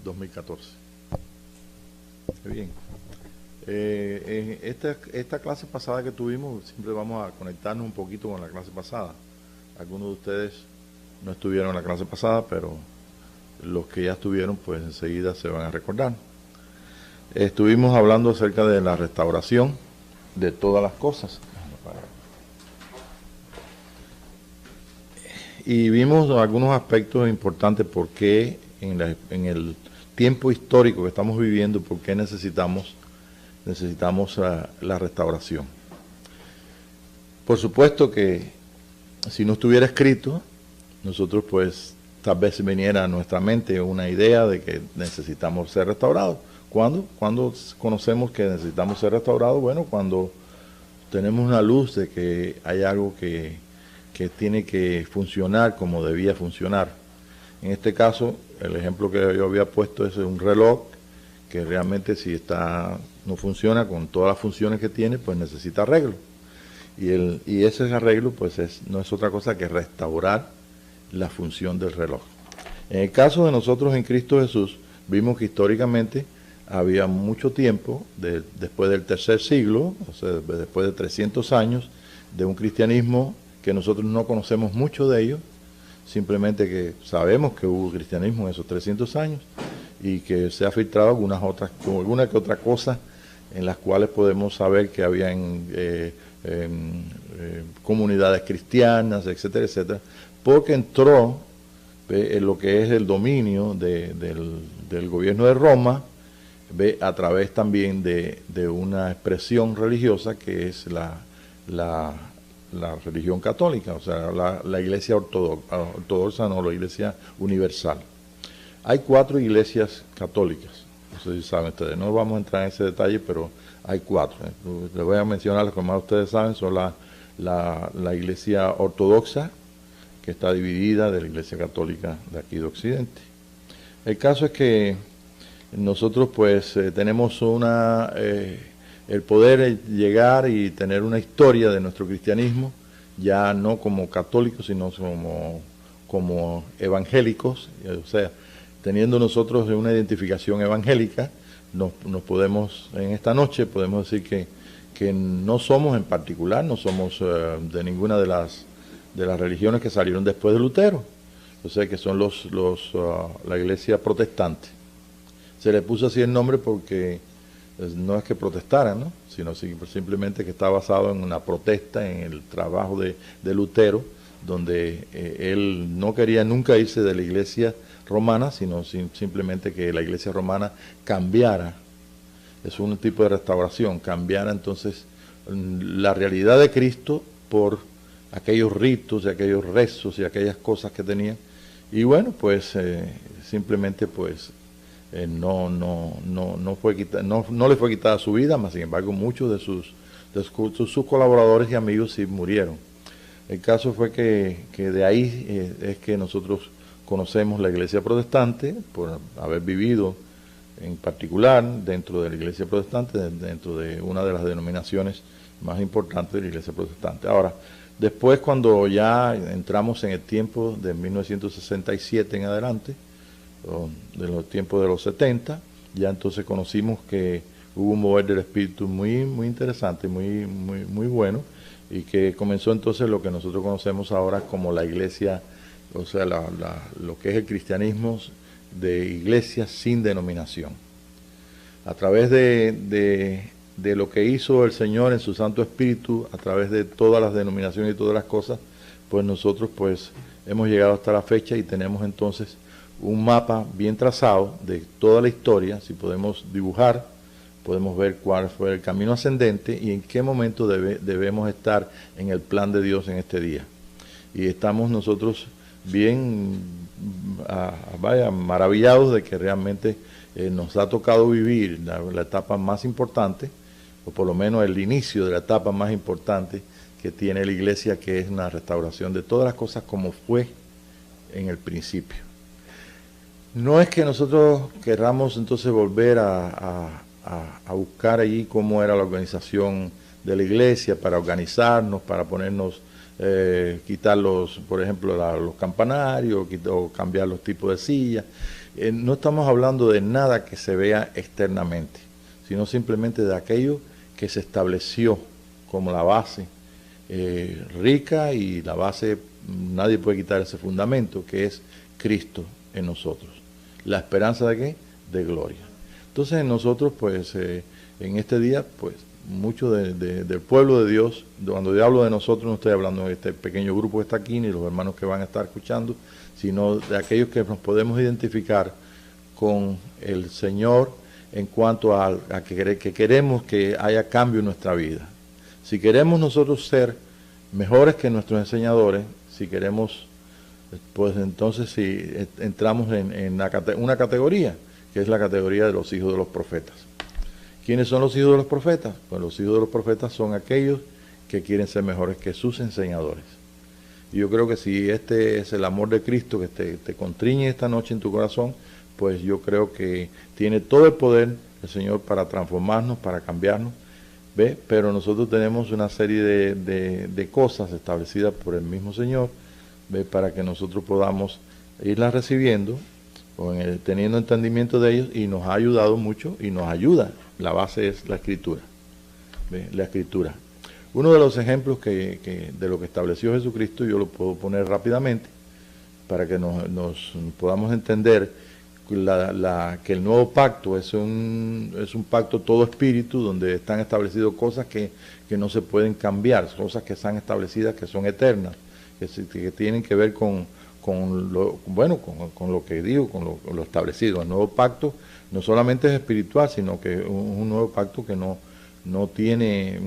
2014. Bien. En esta clase pasada que tuvimos, siempre vamos a conectarnos un poquito con la clase pasada. Algunos de ustedes no estuvieron en la clase pasada, pero los que ya estuvieron, pues enseguida se van a recordar. Estuvimos hablando acerca de la restauración de todas las cosas. Y vimos algunos aspectos importantes por qué en el tiempo histórico que estamos viviendo, por qué necesitamos la restauración. Por supuesto que si no estuviera escrito, nosotros pues tal vez viniera a nuestra mente una idea de que necesitamos ser restaurados. ¿Cuándo? Cuando conocemos que necesitamos ser restaurados, bueno, cuando tenemos una luz de que hay algo que tiene que funcionar como debía funcionar. En este caso, el ejemplo que yo había puesto es un reloj que realmente si no funciona con todas las funciones que tiene, pues necesita arreglo. Y ese arreglo pues no es otra cosa que restaurar la función del reloj. En el caso de nosotros en Cristo Jesús, vimos que históricamente había mucho tiempo, después del tercer siglo, o sea, después de 300 años, de un cristianismo que nosotros no conocemos mucho de ello, simplemente que sabemos que hubo cristianismo en esos 300 años y que se ha filtrado alguna que otra cosa en las cuales podemos saber que habían comunidades cristianas, etcétera, etcétera, porque entró en lo que es el dominio del gobierno de Roma, a través también de una expresión religiosa que es la religión católica, o sea, la iglesia ortodoxa, no, la iglesia universal. Hay 4 iglesias católicas, no sé si saben ustedes, no vamos a entrar en ese detalle, pero hay 4. Les voy a mencionar las que más ustedes saben, son la iglesia ortodoxa, que está dividida de la iglesia católica de aquí de Occidente. El caso es que nosotros pues tenemos el poder llegar y tener una historia de nuestro cristianismo, ya no como católicos, sino como evangélicos, o sea, teniendo nosotros una identificación evangélica, nos podemos, en esta noche podemos decir que no somos en particular, no somos de ninguna de las religiones que salieron después de Lutero, o sea que son la iglesia protestante. Se le puso así el nombre porque no es que protestaran, ¿no?, sino simplemente que está basado en una protesta, en el trabajo de Lutero, donde él no quería nunca irse de la iglesia romana, sino simplemente que la iglesia romana cambiara. Es un tipo de restauración, cambiara entonces la realidad de Cristo por aquellos ritos y aquellos rezos y aquellas cosas que tenían. Y bueno, pues simplemente pues no le fue quitada su vida, mas sin embargo muchos de sus colaboradores y amigos sí murieron. El caso fue que de ahí es que nosotros conocemos la iglesia protestante, por haber vivido en particular dentro de la iglesia protestante, dentro de una de las denominaciones más importantes de la iglesia protestante. Ahora, después cuando ya entramos en el tiempo de 1967 en adelante, de los tiempos de los 70, ya entonces conocimos que hubo un mover del espíritu muy interesante, muy bueno, y que comenzó entonces lo que nosotros conocemos ahora como la iglesia, o sea, lo que es el cristianismo de iglesias sin denominación. A través de lo que hizo el Señor en su Santo Espíritu, a través de todas las denominaciones y todas las cosas, pues nosotros pues hemos llegado hasta la fecha y tenemos entonces un mapa bien trazado de toda la historia. Si podemos dibujar, podemos ver cuál fue el camino ascendente y en qué momento debemos estar en el plan de Dios en este día. Y estamos nosotros bien maravillados de que realmente nos ha tocado vivir la etapa más importante, o por lo menos el inicio de la etapa más importante que tiene la iglesia, que es una restauración de todas las cosas como fue en el principio. No es que nosotros querramos entonces volver a buscar allí cómo era la organización de la iglesia, para organizarnos, para ponernos quitar por ejemplo, los campanarios, o cambiar los tipos de sillas. No estamos hablando de nada que se vea externamente, sino simplemente de aquello que se estableció como la base rica, y la base, nadie puede quitar ese fundamento, que es Cristo en nosotros. ¿La esperanza de qué? De gloria. Entonces nosotros, pues, en este día, pues, mucho del pueblo de Dios, cuando yo hablo de nosotros, no estoy hablando de este pequeño grupo que está aquí, ni los hermanos que van a estar escuchando, sino de aquellos que nos podemos identificar con el Señor en cuanto a que queremos que haya cambio en nuestra vida. Si queremos nosotros ser mejores que nuestros enseñadores, si queremos, pues entonces si entramos en una categoría, que es la categoría de los hijos de los profetas. ¿Quiénes son los hijos de los profetas? Pues los hijos de los profetas son aquellos que quieren ser mejores que sus enseñadores. Y yo creo que si este es el amor de Cristo que te constriñe esta noche en tu corazón, pues yo creo que tiene todo el poder el Señor para transformarnos, para cambiarnos, ¿ve? Pero nosotros tenemos una serie de cosas establecidas por el mismo Señor, ¿ve? Para que nosotros podamos irlas recibiendo, teniendo entendimiento de ellos, y nos ha ayudado mucho y nos ayuda. La base es la Escritura, ¿ve? La Escritura. Uno de los ejemplos de lo que estableció Jesucristo, yo lo puedo poner rápidamente para que nos podamos entender que el nuevo pacto es un pacto todo espíritu, donde están establecidas cosas que no se pueden cambiar, cosas que están establecidas, que son eternas, que tienen que ver con lo que digo, con lo establecido. El nuevo pacto no solamente es espiritual, sino que es un nuevo pacto que no tiene...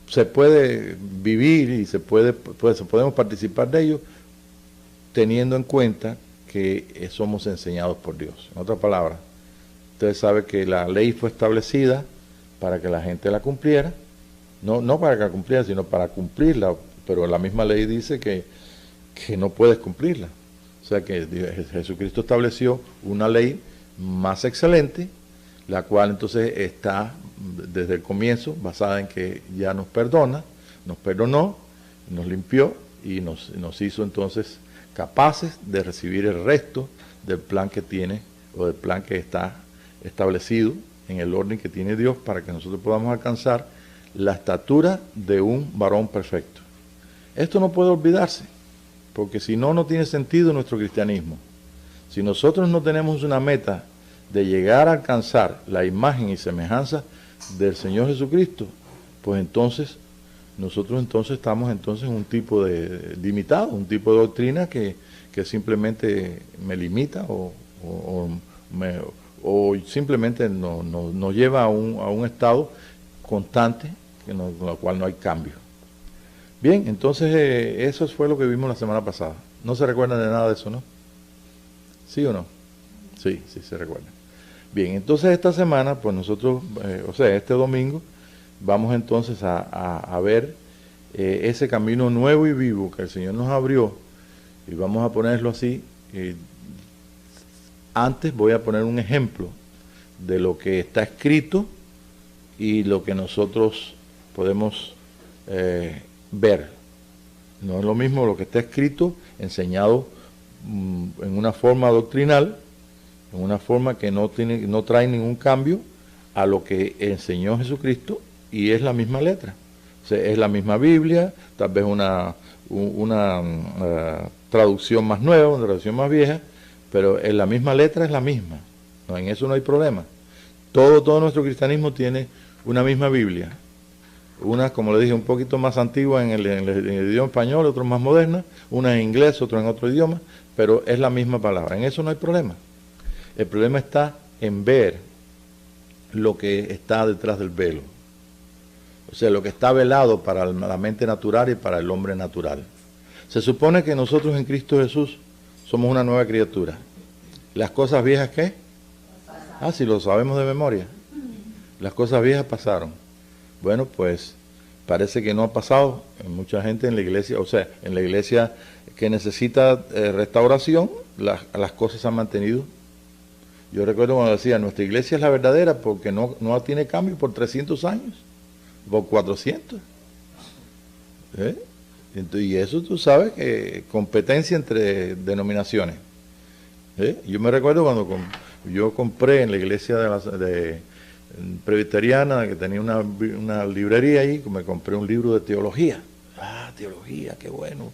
se puede vivir y podemos participar de ello teniendo en cuenta que somos enseñados por Dios. En otras palabras, usted sabe que la ley fue establecida para que la gente la cumpliera, no para que la cumpliera, sino para cumplirla, pero la misma ley dice que no puedes cumplirla. O sea que Jesucristo estableció una ley más excelente, la cual entonces está desde el comienzo basada en que ya nos perdonó, nos limpió y nos hizo entonces capaces de recibir el resto del plan que tiene, o del plan que está establecido en el orden que tiene Dios, para que nosotros podamos alcanzar la estatura de un varón perfecto. Esto no puede olvidarse, porque si no, no tiene sentido nuestro cristianismo. Si nosotros no tenemos una meta de llegar a alcanzar la imagen y semejanza del Señor Jesucristo, pues entonces nosotros estamos en un tipo limitado, un tipo de doctrina que simplemente me limita o simplemente nos lleva a un estado constante con lo cual no hay cambio. Bien, entonces eso fue lo que vimos la semana pasada. ¿No se recuerdan de nada de eso, no? ¿Sí o no? Sí se recuerdan. Bien, entonces esta semana, pues nosotros, este domingo, vamos entonces a ver ese camino nuevo y vivo que el Señor nos abrió, y vamos a ponerlo así. Antes voy a poner un ejemplo de lo que está escrito y lo que nosotros podemos ver. No es lo mismo lo que está escrito, enseñado en una forma doctrinal, en una forma que no trae ningún cambio a lo que enseñó Jesucristo, y es la misma letra. O sea, es la misma Biblia, tal vez una traducción más nueva, una traducción más vieja, pero en la misma letra es la misma. No, en eso no hay problema. Todo nuestro cristianismo tiene una misma Biblia. Una, como le dije, un poquito más antigua en el idioma español, otra más moderna, una en inglés, otra en otro idioma, pero es la misma palabra. En eso no hay problema. El problema está en ver lo que está detrás del velo. O sea, lo que está velado para la mente natural y para el hombre natural. Se supone que nosotros en Cristo Jesús somos una nueva criatura. ¿Las cosas viejas qué? Si lo sabemos de memoria. Las cosas viejas pasaron. Bueno, pues parece que no ha pasado en mucha gente en la iglesia. O sea, en la iglesia que necesita restauración, las cosas se han mantenido. Yo recuerdo cuando decía, nuestra iglesia es la verdadera porque no tiene cambio por 300 años, por 400. ¿eh? Y eso tú sabes que competencia entre denominaciones. Yo me recuerdo cuando yo compré en la iglesia presbiteriana, que tenía una librería ahí, me compré un libro de teología. Ah, teología, qué bueno.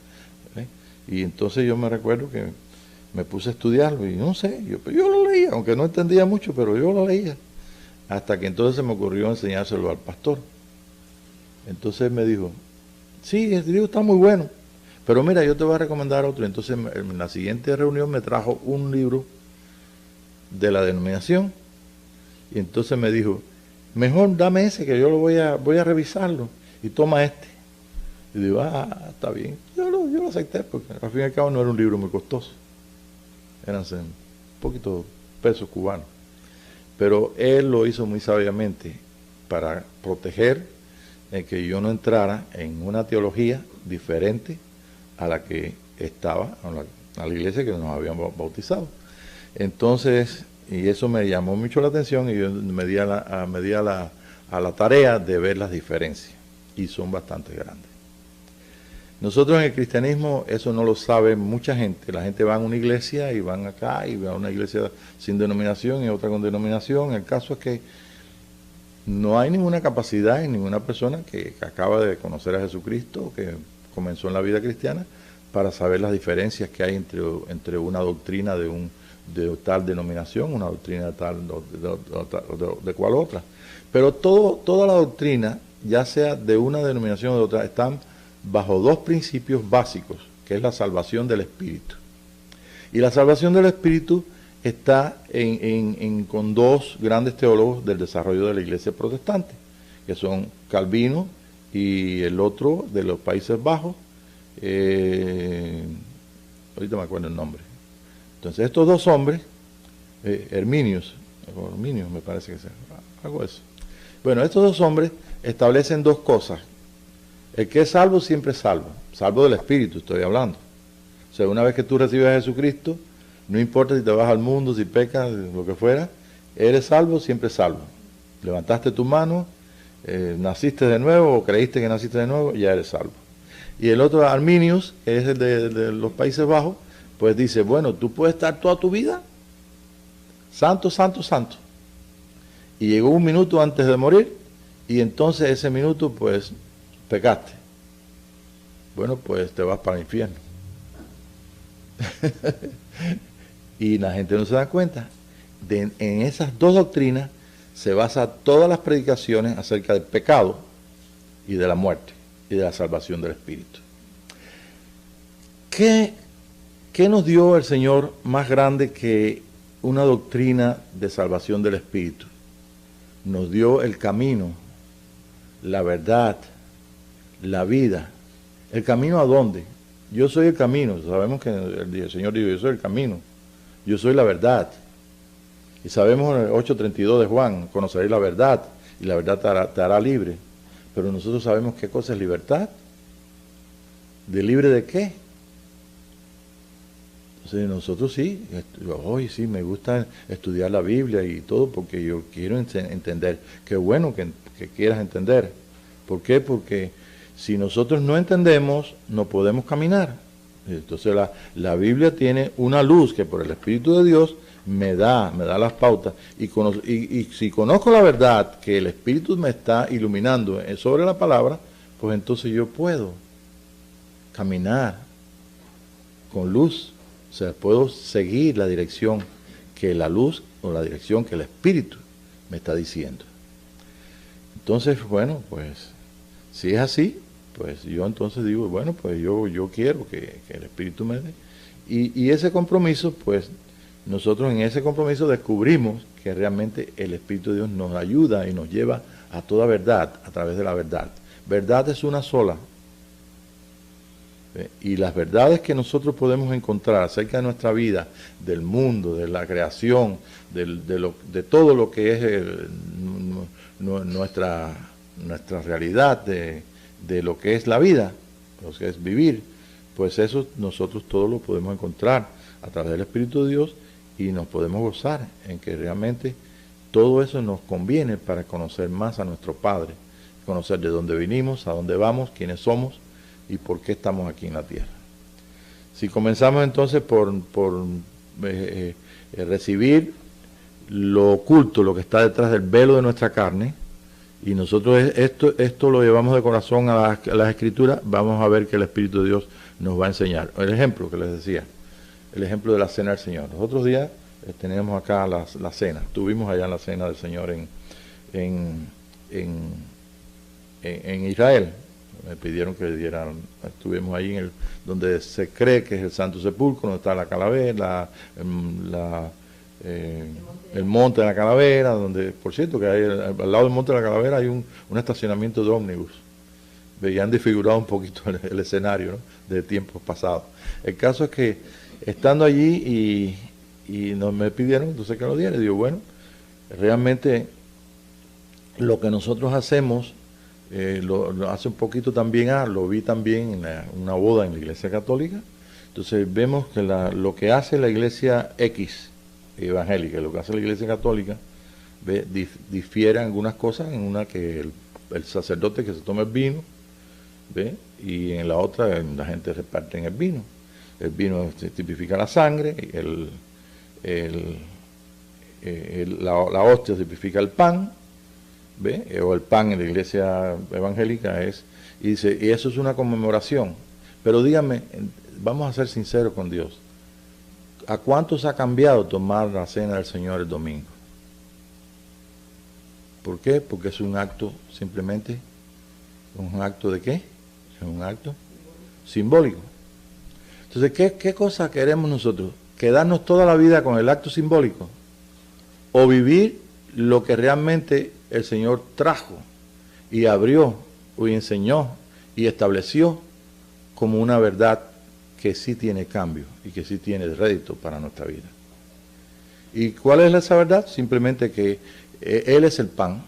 ¿eh? Y entonces yo me recuerdo que me puse a estudiarlo y no sé, yo lo leía, aunque no entendía mucho, pero yo lo leía. Hasta que entonces se me ocurrió enseñárselo al pastor. Entonces me dijo, sí, el libro está muy bueno, pero mira, yo te voy a recomendar otro. Entonces en la siguiente reunión me trajo un libro de la denominación y entonces me dijo, mejor dame ese que yo voy a revisarlo y toma este. Y digo, está bien. Yo lo acepté porque al fin y al cabo no era un libro muy costoso. Eran un poquito pesos cubanos. Pero él lo hizo muy sabiamente para proteger que yo no entrara en una teología diferente a la que estaba, a la iglesia que nos habían bautizado. Entonces, y eso me llamó mucho la atención y yo me di a la tarea de ver las diferencias, y son bastante grandes. Nosotros en el cristianismo eso no lo sabe mucha gente. La gente va a una iglesia y van acá y va a una iglesia sin denominación y otra con denominación. El caso es que no hay ninguna capacidad en ninguna persona que acaba de conocer a Jesucristo, que comenzó en la vida cristiana, para saber las diferencias que hay entre una doctrina de tal denominación, una doctrina de cual otra. Pero toda la doctrina, ya sea de una denominación o de otra, están bajo dos principios básicos, que es la salvación del Espíritu. Y la salvación del Espíritu está con dos grandes teólogos del desarrollo de la iglesia protestante, que son Calvino y el otro de los Países Bajos, ahorita me acuerdo el nombre. Entonces estos dos hombres, Herminius me parece que es algo de eso. Bueno, estos dos hombres establecen dos cosas. El que es salvo siempre es salvo, salvo del Espíritu estoy hablando. O sea, una vez que tú recibes a Jesucristo, no importa si te vas al mundo, si pecas, lo que fuera, eres salvo, siempre salvo. Levantaste tu mano, naciste de nuevo o creíste que naciste de nuevo, ya eres salvo. Y el otro, Arminius, que es el de los Países Bajos, pues dice, bueno, tú puedes estar toda tu vida santo, santo, santo. Y llegó un minuto antes de morir y entonces ese minuto pues pecaste. Bueno, pues te vas para el infierno. Y la gente no se da cuenta. En esas dos doctrinas se basan todas las predicaciones acerca del pecado y de la muerte y de la salvación del Espíritu. ¿Qué nos dio el Señor más grande que una doctrina de salvación del Espíritu? Nos dio el camino, la verdad, la vida. ¿El camino a dónde? Yo soy el camino. Sabemos que el Señor dijo, yo soy el camino. Yo soy la verdad. Y sabemos en el 8:32 de Juan, conoceréis la verdad y la verdad te hará libre. Pero nosotros sabemos qué cosa es libertad. ¿De libre de qué? Entonces nosotros sí, hoy sí me gusta estudiar la Biblia y todo porque yo quiero entender. Qué bueno que quieras entender. ¿Por qué? Porque si nosotros no entendemos, no podemos caminar. Entonces la Biblia tiene una luz que por el Espíritu de Dios me da las pautas. Y si conozco la verdad que el Espíritu me está iluminando sobre la palabra, pues entonces yo puedo caminar con luz. O sea, puedo seguir la dirección que la luz o la dirección que el Espíritu me está diciendo. Entonces, bueno, pues si es así, pues yo entonces digo, bueno, pues yo quiero que el Espíritu me dé. Y ese compromiso, pues nosotros en ese compromiso descubrimos que realmente el Espíritu de Dios nos ayuda y nos lleva a toda verdad a través de la verdad. Verdad es una sola. Y las verdades que nosotros podemos encontrar acerca de nuestra vida, del mundo, de la creación, de todo lo que es nuestra realidad, de lo que es la vida, lo que es vivir, pues eso nosotros todo lo podemos encontrar a través del Espíritu de Dios y nos podemos gozar en que realmente todo eso nos conviene para conocer más a nuestro Padre, conocer de dónde vinimos, a dónde vamos, quiénes somos, y por qué estamos aquí en la tierra. Si comenzamos entonces por recibir lo oculto, lo que está detrás del velo de nuestra carne, y nosotros esto lo llevamos de corazón a las Escrituras, vamos a ver que el Espíritu de Dios nos va a enseñar. El ejemplo que les decía, el ejemplo de la cena del Señor. Los otros días teníamos acá la cena, estuvimos allá en la cena del Señor en Israel. Me pidieron que le dieran, estuvimos ahí donde se cree que es el Santo Sepulcro, donde está la calavera, el monte de la calavera, donde, por cierto, que hay al lado del monte de la calavera hay un estacionamiento de ómnibus. Veían desfigurado un poquito el escenario, ¿no?, de tiempos pasados. El caso es que estando allí y me pidieron, entonces que lo diera, y digo, bueno, realmente lo que nosotros hacemos, lo hace un poquito también, lo vi también en una boda en la Iglesia Católica. Entonces vemos que lo que hace la Iglesia X evangélica, lo que hace la Iglesia Católica, difiere en algunas cosas, en una que el sacerdote que se toma el vino, y en la otra la gente reparte en el vino. El vino tipifica la sangre, la hostia tipifica el pan, o el pan en la Iglesia evangélica y dice, y eso es una conmemoración. Pero dígame, vamos a ser sinceros con Dios, ¿a cuántos ha cambiado tomar la cena del Señor el domingo? ¿Por qué? Porque es un acto simplemente, ¿un acto de qué? Es un acto simbólico. Entonces, ¿qué cosa queremos nosotros? ¿Quedarnos toda la vida con el acto simbólico? ¿O vivir lo que realmente el Señor trajo y abrió y enseñó y estableció como una verdad que sí tiene cambio y que sí tiene rédito para nuestra vida? ¿Y cuál es esa verdad? Simplemente que Él es el pan.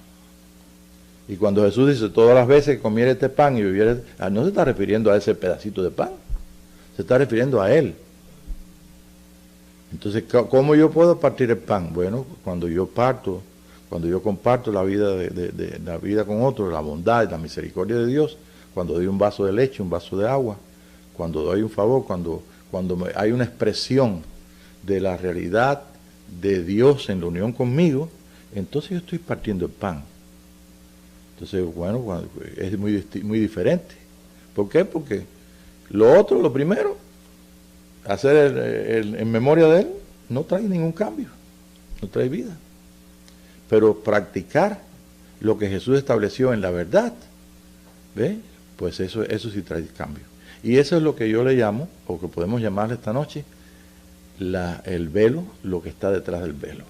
Y cuando Jesús dice, todas las veces que comiera este pan y bebiera, no se está refiriendo a ese pedacito de pan, se está refiriendo a Él. Entonces, ¿cómo yo puedo partir el pan? Bueno, cuando yo comparto la vida la vida con otros, la bondad y la misericordia de Dios, cuando doy un vaso de leche, un vaso de agua, cuando doy un favor, cuando hay una expresión de la realidad de Dios en la unión conmigo, entonces yo estoy partiendo el pan. Entonces, bueno, es muy diferente. ¿Por qué? Porque lo primero, hacer en memoria de Él, no trae ningún cambio, no trae vida. Pero practicar lo que Jesús estableció en la verdad, pues eso sí trae cambio. Y eso es lo que yo le llamo, o que podemos llamarle esta noche, el velo, lo que está detrás del velo.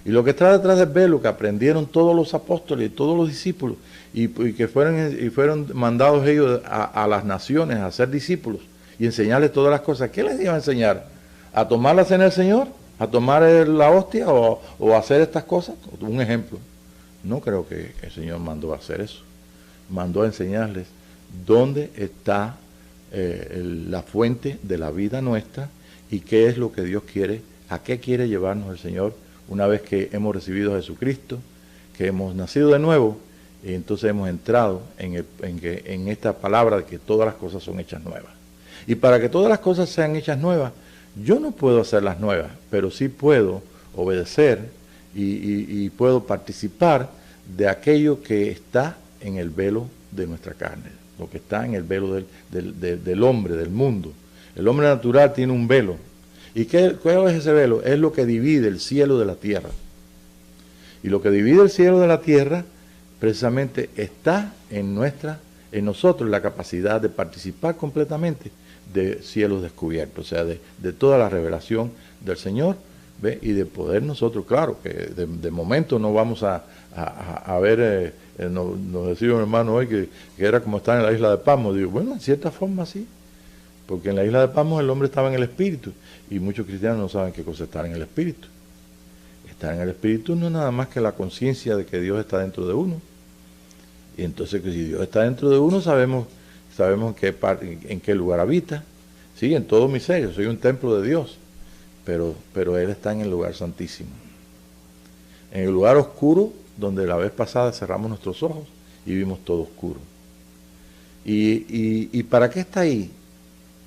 Y lo que está detrás del velo, que aprendieron todos los apóstoles y todos los discípulos, y que fueron mandados ellos a las naciones a ser discípulos y enseñarles todas las cosas. ¿Qué les iba a enseñar? ¿A tomar la cena del Señor? ¿A tomar la hostia? ¿O a hacer estas cosas? Un ejemplo. No creo que el Señor mandó a hacer eso. Mandó a enseñarles dónde está la fuente de la vida nuestra y qué es lo que Dios quiere, a qué quiere llevarnos el Señor una vez que hemos recibido a Jesucristo, que hemos nacido de nuevo, y entonces hemos entrado en esta palabra de que todas las cosas son hechas nuevas. Y para que todas las cosas sean hechas nuevas, yo no puedo hacerlas nuevas, pero sí puedo obedecer y puedo participar de aquello que está en el velo de nuestra carne, lo que está en el velo del hombre, del mundo. El hombre natural tiene un velo. ¿Y cuál es ese velo? Es lo que divide el cielo de la tierra. Y lo que divide el cielo de la tierra, precisamente está en nosotros la capacidad de participar completamente de cielos descubiertos, o sea, de toda la revelación del Señor, y de poder nosotros, claro, que de momento no vamos a ver, nos decía un hermano hoy que era como estar en la isla de Patmos. Digo, bueno, en cierta forma sí, porque en la isla de Patmos el hombre estaba en el Espíritu, y muchos cristianos no saben qué cosa es estar en el Espíritu. Estar en el Espíritu no es nada más que la conciencia de que Dios está dentro de uno. Y entonces, que si Dios está dentro de uno, sabemos en qué lugar habita. Sí, en todo mi ser, yo soy un templo de Dios, pero Él está en el lugar santísimo. En el lugar oscuro, donde la vez pasada cerramos nuestros ojos y vimos todo oscuro. ¿Y para qué está ahí?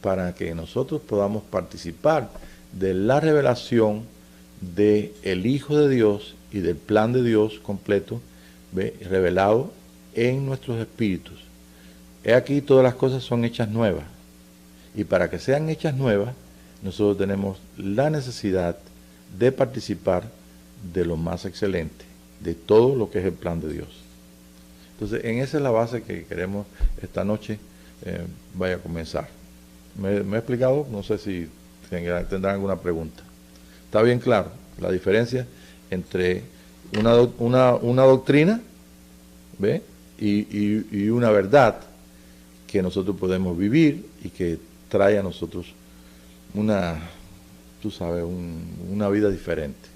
Para que nosotros podamos participar de la revelación del Hijo de Dios y del plan de Dios completo, ¿ve?, revelado en nuestros espíritus. He aquí, todas las cosas son hechas nuevas. Y para que sean hechas nuevas, nosotros tenemos la necesidad de participar de lo más excelente, de todo lo que es el plan de Dios. Entonces, en esa es la base que queremos esta noche vaya a comenzar. ¿Me he explicado? No sé si tendrán alguna pregunta. ¿Está bien claro la diferencia entre una doctrina, ¿ve?, y una verdad que nosotros podemos vivir y que trae a nosotros una vida diferente?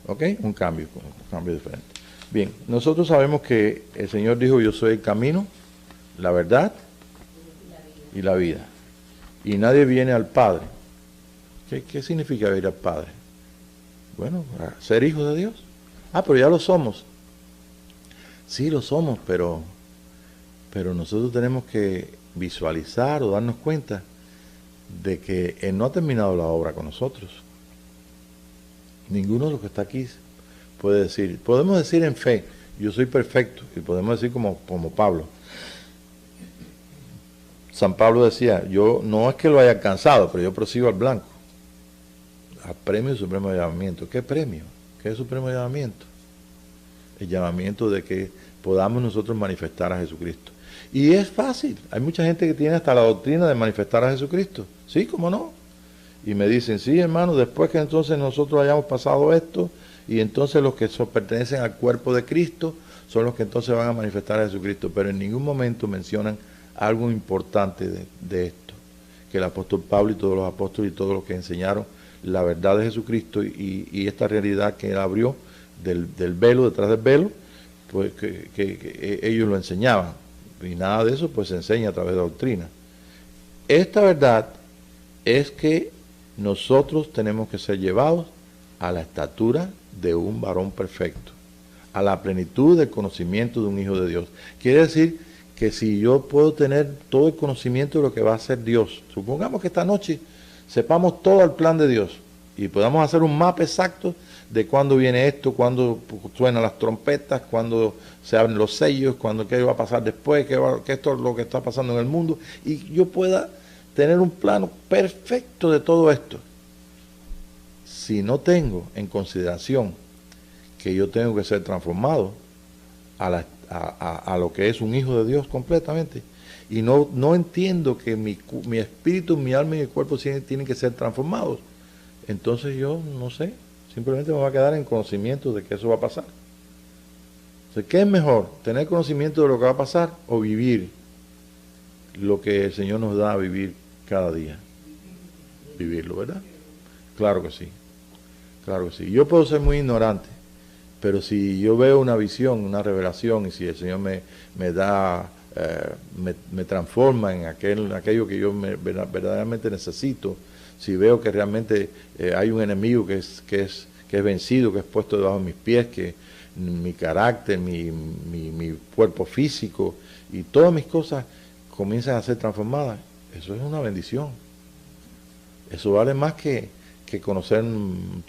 ¿Ok? Un cambio diferente. Bien, nosotros sabemos que el Señor dijo: yo soy el camino, la verdad y la vida. Y nadie viene al Padre. ¿Qué significa ir al Padre? Bueno, ser hijos de Dios. Pero ya lo somos. Sí, lo somos, pero nosotros tenemos que visualizar o darnos cuenta de que Él no ha terminado la obra con nosotros. Ninguno de los que está aquí puede decir, podemos decir en fe, yo soy perfecto, y podemos decir como Pablo. San Pablo decía, yo no es que lo haya alcanzado, pero yo prosigo al blanco, al premio del supremo llamamiento. ¿Qué premio? ¿Qué es el supremo llamamiento? El llamamiento de que podamos nosotros manifestar a Jesucristo. Y es fácil, hay mucha gente que tiene hasta la doctrina de manifestar a Jesucristo. Sí, ¿cómo no? Y me dicen, sí, hermano, después que entonces nosotros hayamos pasado esto, y entonces los que pertenecen al cuerpo de Cristo son los que entonces van a manifestar a Jesucristo. Pero en ningún momento mencionan algo importante de esto, que el apóstol Pablo y todos los apóstoles y todos los que enseñaron la verdad de Jesucristo y esta realidad que él abrió del velo, detrás del velo, pues que ellos lo enseñaban. Y nada de eso pues se enseña a través de la doctrina. Esta verdad es que nosotros tenemos que ser llevados a la estatura de un varón perfecto, a la plenitud del conocimiento de un hijo de Dios. Quiere decir que si yo puedo tener todo el conocimiento de lo que va a hacer Dios, supongamos que esta noche sepamos todo el plan de Dios y podamos hacer un mapa exacto de cuándo viene esto, cuándo suenan las trompetas, cuándo se abren los sellos, qué va a pasar después, qué esto es lo que está pasando en el mundo, y yo pueda tener un plano perfecto de todo esto. Si no tengo en consideración que yo tengo que ser transformado a lo que es un hijo de Dios completamente, y no entiendo que mi espíritu, mi alma y mi cuerpo tienen que ser transformados, entonces yo no sé, simplemente me voy a quedar en conocimiento de que eso va a pasar. Entonces, ¿qué es mejor? ¿Tener conocimiento de lo que va a pasar o vivir lo que el Señor nos da a vivir cada día? Vivirlo, ¿verdad? Claro que sí. Claro que sí. Yo puedo ser muy ignorante, pero si yo veo una visión, una revelación, y si el Señor me da, me transforma en aquello que yo verdaderamente necesito, si veo que realmente hay un enemigo que es vencido, que es puesto debajo de mis pies, que mi carácter, mi cuerpo físico y todas mis cosas comienzan a ser transformadas, eso es una bendición. Eso vale más que conocer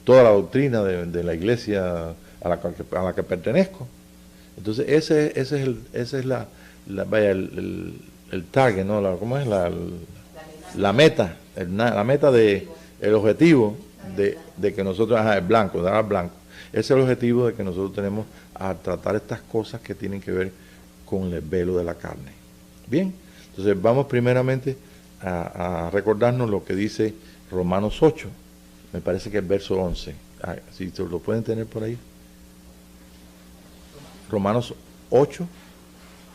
toda la doctrina de la iglesia a la que pertenezco. Entonces ese es el target, ¿no? ¿Cómo es? La meta, la meta el objetivo de que nosotros, el blanco, dar al blanco. Ese es el objetivo de que nosotros tenemos a tratar estas cosas que tienen que ver con el velo de la carne. Bien, entonces vamos primeramente a recordarnos lo que dice Romanos 8, me parece que es verso 11. Si se lo pueden tener por ahí. Romanos 8,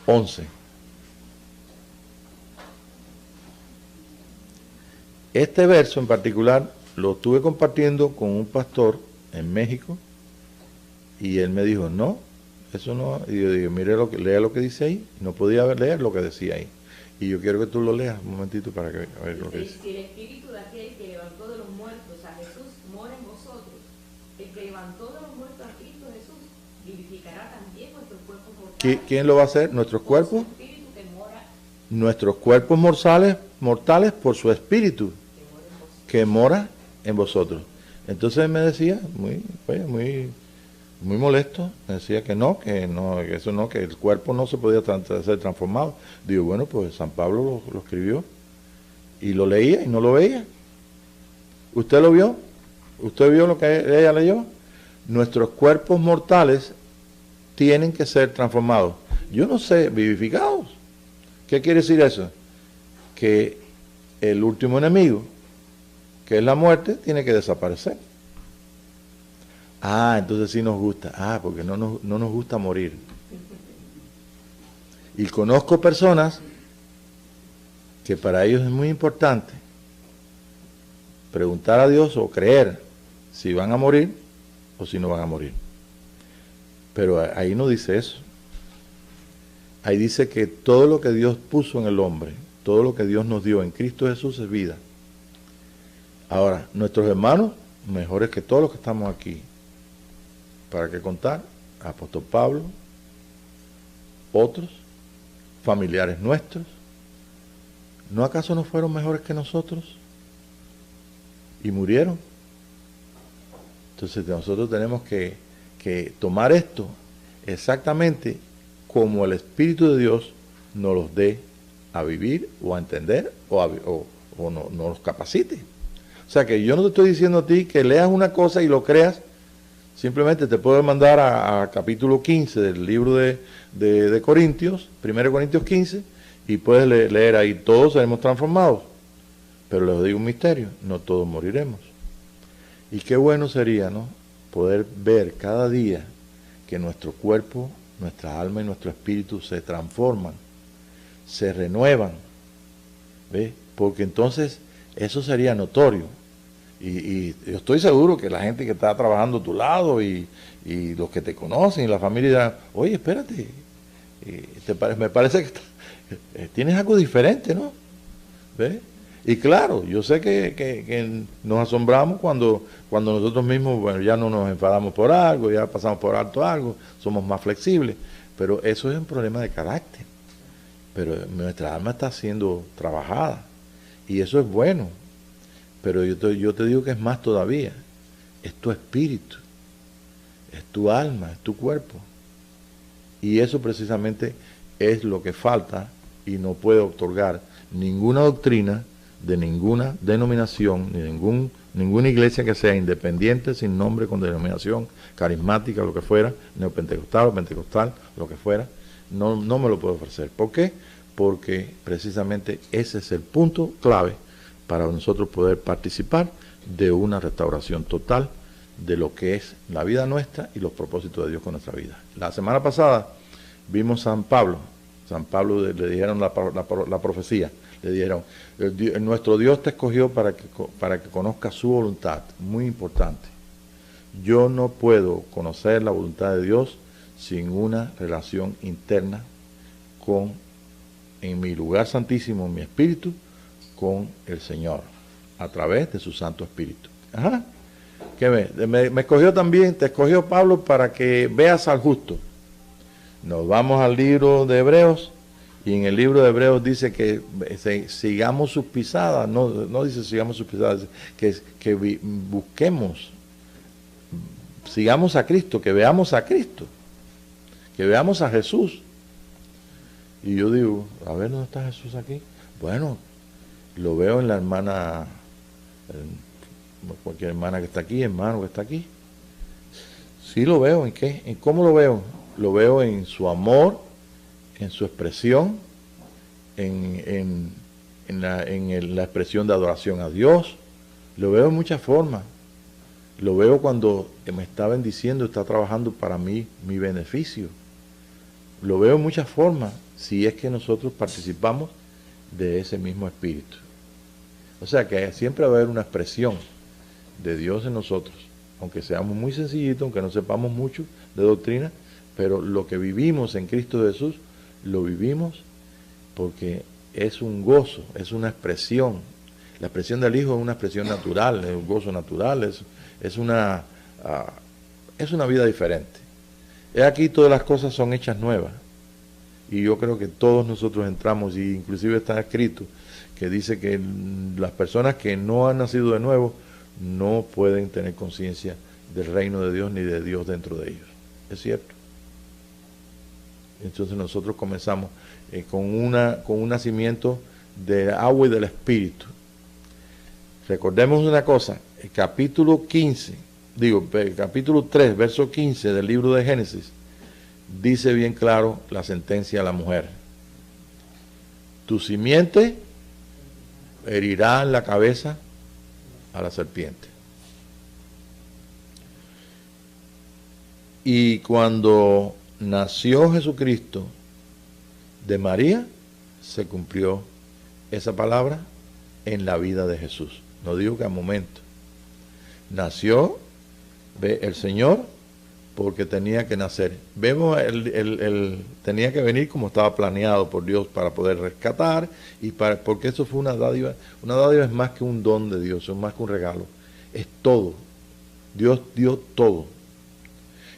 11. Este verso en particular lo estuve compartiendo con un pastor en México y él me dijo, no, eso no. Y yo digo, mire, lea lo que dice ahí. No podía leer lo que decía ahí. Y yo quiero que tú lo leas un momentito para que a ver lo que dice. Si el espíritu de aquel que levantó de los muertos a Jesús mora en vosotros, el que levantó de los muertos a Cristo Jesús vivificará también nuestros cuerpos mortales. ¿Quién lo va a hacer? ¿Nuestros cuerpos? El espíritu que mora nuestros cuerpos mortales por su espíritu que mora en vosotros. Entonces me decía, muy molesto, me decía que eso no, que el cuerpo no se podía ser transformado. Digo, bueno, pues San Pablo lo escribió y lo leía y no lo veía. ¿Usted lo vio? ¿Usted vio lo que ella leyó? Nuestros cuerpos mortales tienen que ser transformados. Yo no sé, vivificados. ¿Qué quiere decir eso? Que el último enemigo, que es la muerte, tiene que desaparecer. Ah, entonces sí nos gusta. Ah, porque no nos gusta morir. Y conozco personas que para ellos es muy importante preguntar a Dios o creer si van a morir o si no van a morir. Pero ahí no dice eso. Ahí dice que todo lo que Dios puso en el hombre, todo lo que Dios nos dio en Cristo Jesús es vida. Ahora, nuestros hermanos, mejores que todos los que estamos aquí, ¿para qué contar? Apóstol Pablo, otros, familiares nuestros, ¿no acaso no fueron mejores que nosotros? Y murieron. Entonces nosotros tenemos que tomar esto exactamente como el Espíritu de Dios nos los dé a vivir o a entender o nos los capacite. O sea que yo no te estoy diciendo a ti que leas una cosa y lo creas, simplemente te puedo mandar a capítulo 15 del libro de Corintios, 1 Corintios 15, y puedes leer ahí, todos seremos transformados. Pero les digo un misterio, no todos moriremos. Y qué bueno sería, ¿no?, poder ver cada día que nuestro cuerpo, nuestra alma y nuestro espíritu se transforman, se renuevan, ¿ves? Porque entonces eso sería notorio. Y yo estoy seguro que la gente que está trabajando a tu lado y los que te conocen y la familia dirán, oye, espérate, me parece que tienes algo diferente, ¿no? ¿Ves? Y claro, yo sé que nos asombramos cuando nosotros mismos, bueno, ya no nos enfadamos por algo, ya pasamos por alto algo, somos más flexibles, pero eso es un problema de carácter. Pero nuestra alma está siendo trabajada y eso es bueno. Pero yo te digo que es más todavía, es tu espíritu, es tu alma, es tu cuerpo. Y eso precisamente es lo que falta y no puede otorgar ninguna doctrina de ninguna denominación, ni ninguna iglesia que sea independiente, sin nombre, con denominación, carismática, lo que fuera, neopentecostal o pentecostal, lo que fuera, no me lo puede ofrecer. ¿Por qué? Porque precisamente ese es el punto clave para nosotros poder participar de una restauración total de lo que es la vida nuestra y los propósitos de Dios con nuestra vida. La semana pasada vimos a San Pablo le dijeron la profecía, le dijeron, nuestro Dios te escogió para que conozcas su voluntad, muy importante. Yo no puedo conocer la voluntad de Dios sin una relación interna en mi lugar santísimo, en mi espíritu, con el Señor, a través de su Santo Espíritu. Ajá. ¿Qué me escogió también, te escogió Pablo para que veas al justo. Nos vamos al libro de Hebreos, y en el libro de Hebreos dice que sigamos sus pisadas, no dice sigamos sus pisadas, que busquemos, sigamos a Cristo, que veamos a Cristo, que veamos a Jesús. Y yo digo, a ver, ¿dónde está Jesús aquí? Bueno, lo veo en la hermana, cualquier hermana que está aquí, hermano que está aquí. Sí lo veo, ¿en qué? ¿En cómo lo veo? Lo veo en su amor, en su expresión, en la expresión de adoración a Dios. Lo veo en muchas formas. Lo veo cuando me está bendiciendo, está trabajando para mí, mi beneficio. Lo veo en muchas formas, si es que nosotros participamos de ese mismo espíritu. O sea que siempre va a haber una expresión de Dios en nosotros, aunque seamos muy sencillitos, aunque no sepamos mucho de doctrina, pero lo que vivimos en Cristo Jesús, lo vivimos porque es un gozo, es una expresión. La expresión del Hijo es una expresión natural, es un gozo natural, es una vida diferente. Aquí todas las cosas son hechas nuevas. Y yo creo que todos nosotros entramos, y inclusive está escrito, que dice que las personas que no han nacido de nuevo no pueden tener conciencia del reino de Dios ni de Dios dentro de ellos. Es cierto. Entonces nosotros comenzamos con un nacimiento de agua y del Espíritu. Recordemos una cosa, el capítulo 3, verso 15 del libro de Génesis, dice bien claro la sentencia a la mujer. Tu simiente herirá en la cabeza a la serpiente. Y cuando nació Jesucristo de María, se cumplió esa palabra en la vida de Jesús. No digo que al momento. Nació el Señor porque tenía que nacer. Vemos, tenía que venir como estaba planeado por Dios para poder rescatar, porque eso fue una dádiva. Una dádiva es más que un don de Dios, es más que un regalo. Es todo. Dios dio todo.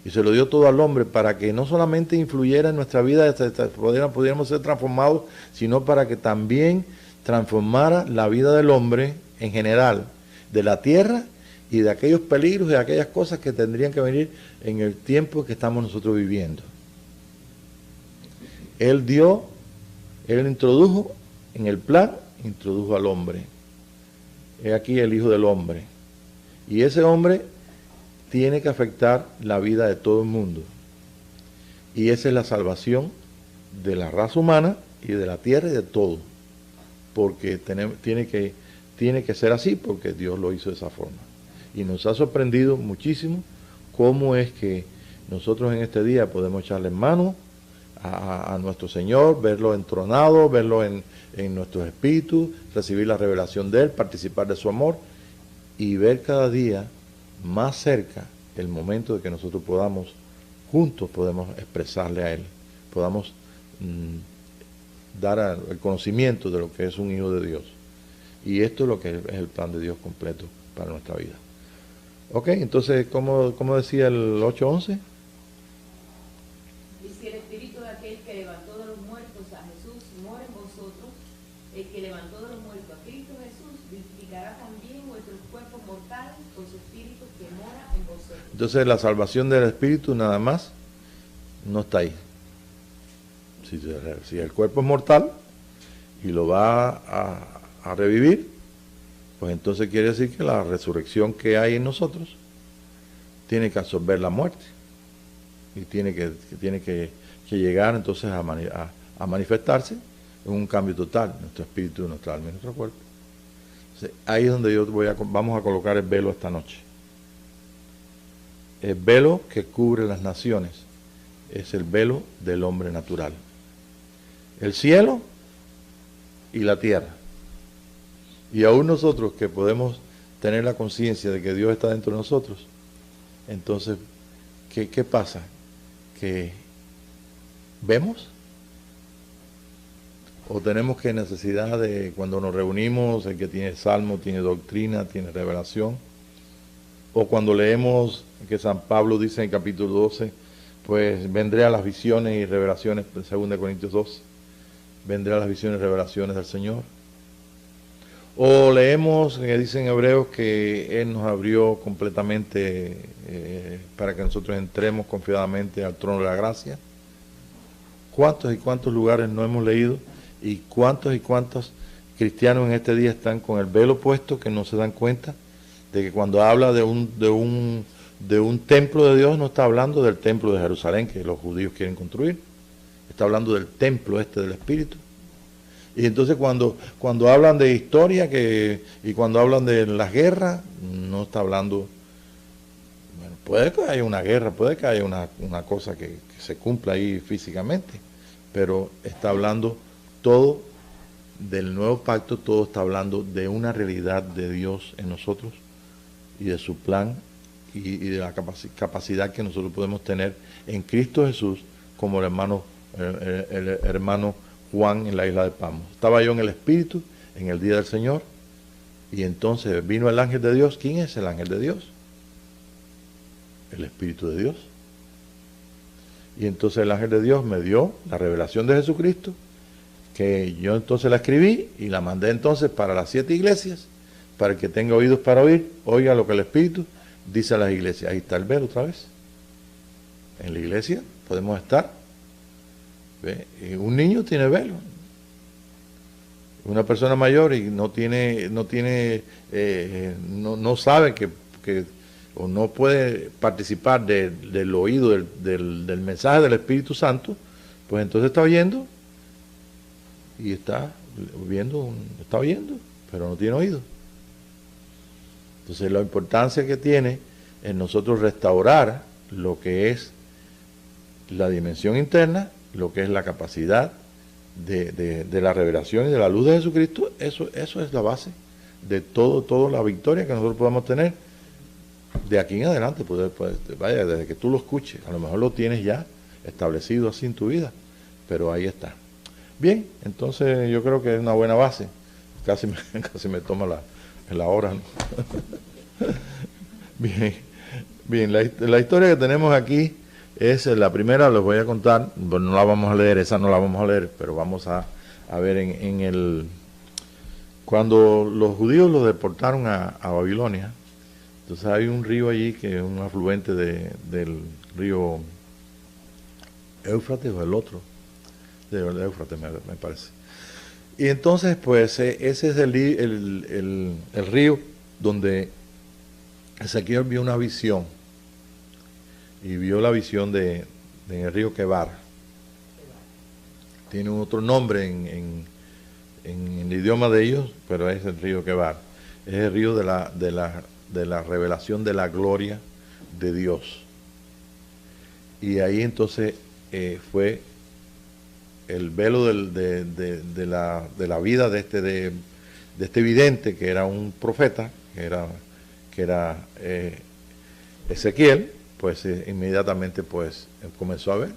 Y se lo dio todo al hombre para que no solamente influyera en nuestra vida, pudiéramos ser transformados, sino para que también transformara la vida del hombre en general, de la tierra y de aquellos peligros y de aquellas cosas que tendrían que venir en el tiempo que estamos nosotros viviendo. Él introdujo en el plan, introdujo al hombre. He aquí el Hijo del Hombre. Y ese hombre tiene que afectar la vida de todo el mundo. Y esa es la salvación de la raza humana y de la tierra y de todo. Porque tiene que ser así, porque Dios lo hizo de esa forma. Y nos ha sorprendido muchísimo cómo es que nosotros en este día podemos echarle mano a nuestro Señor, verlo entronado, verlo en nuestros espíritus, recibir la revelación de Él, participar de su amor y ver cada día más cerca el momento de que nosotros juntos podemos expresarle a Él, podamos dar el conocimiento de lo que es un hijo de Dios. Y esto es lo que es el plan de Dios completo para nuestra vida. Ok, entonces, ¿cómo decía el 8:11? Y si el espíritu de aquel que levantó de los muertos a Jesús mora en vosotros, el que levantó de los muertos a Cristo Jesús vivificará también vuestros cuerpos mortales con su espíritu que mora en vosotros. Entonces la salvación del espíritu nada más no está ahí. Si el cuerpo es mortal y lo va a revivir, pues entonces quiere decir que la resurrección que hay en nosotros tiene que absorber la muerte y tiene que llegar entonces a manifestarse en un cambio total, nuestro espíritu, nuestra alma y nuestro cuerpo. Entonces, ahí es donde vamos a colocar el velo esta noche. El velo que cubre las naciones es el velo del hombre natural. El cielo y la tierra. Y aún nosotros que podemos tener la conciencia de que Dios está dentro de nosotros, entonces, ¿qué pasa? ¿Que vemos? ¿O tenemos que necesidad de, cuando nos reunimos, el que tiene salmo, tiene doctrina, tiene revelación? O cuando leemos que San Pablo dice en el capítulo 12, pues vendré a las visiones y revelaciones, 2 Corintios 12, vendré a las visiones y revelaciones del Señor. O leemos que dice en Hebreos que Él nos abrió completamente para que nosotros entremos confiadamente al trono de la gracia. ¿Cuántos y cuántos lugares no hemos leído? ¿Y cuántos cristianos en este día están con el velo puesto que no se dan cuenta de que cuando habla de un templo de Dios no está hablando del templo de Jerusalén que los judíos quieren construir? Está hablando del templo del Espíritu. Y entonces cuando hablan de historia y cuando hablan de las guerras, no está hablando, bueno, puede que haya una guerra, puede que haya una cosa que se cumpla ahí físicamente, pero está hablando todo del nuevo pacto, todo está hablando de una realidad de Dios en nosotros y de su plan y de la capacidad que nosotros podemos tener en Cristo Jesús, como el hermano Juan en la isla de Patmos. Estaba yo en el Espíritu en el día del Señor y entonces vino el ángel de Dios. ¿Quién es el ángel de Dios? El Espíritu de Dios. Y entonces el ángel de Dios me dio la revelación de Jesucristo, que yo entonces la escribí y la mandé entonces para las 7 iglesias, para el que tenga oídos para oír, oiga lo que el Espíritu dice a las iglesias. Ahí está el velo otra vez. En la iglesia podemos estar. ¿Ve? Un niño tiene velo. Una persona mayor y no sabe que o no puede participar del oído del mensaje del Espíritu Santo, pues entonces está oyendo y está oyendo, pero no tiene oído. Entonces la importancia que tiene en nosotros restaurar lo que es la dimensión interna, lo que es la capacidad de la revelación y de la luz de Jesucristo. Eso es la base de toda la victoria que nosotros podamos tener de aquí en adelante. Pues, vaya, desde que tú lo escuches, a lo mejor lo tienes ya establecido así en tu vida, pero ahí está. Bien, entonces yo creo que es una buena base. Casi me toma la hora, ¿no? Bien, la historia que tenemos aquí es la primera, les voy a contar, bueno, no la vamos a leer, esa no la vamos a leer, pero vamos a ver cuando los judíos los deportaron a Babilonia. Entonces hay un río allí que es un afluente del río Éufrates, o el otro, del Éufrates me parece. Y entonces pues ese es el río donde Ezequiel vio una visión, y vio la visión en el río Quebar. Tiene otro nombre en el idioma de ellos, pero es el río Quebar. Es el río de la revelación de la gloria de Dios. Y ahí entonces fue el velo de la vida de este vidente, que era un profeta, que era Ezequiel. Pues inmediatamente pues comenzó a ver,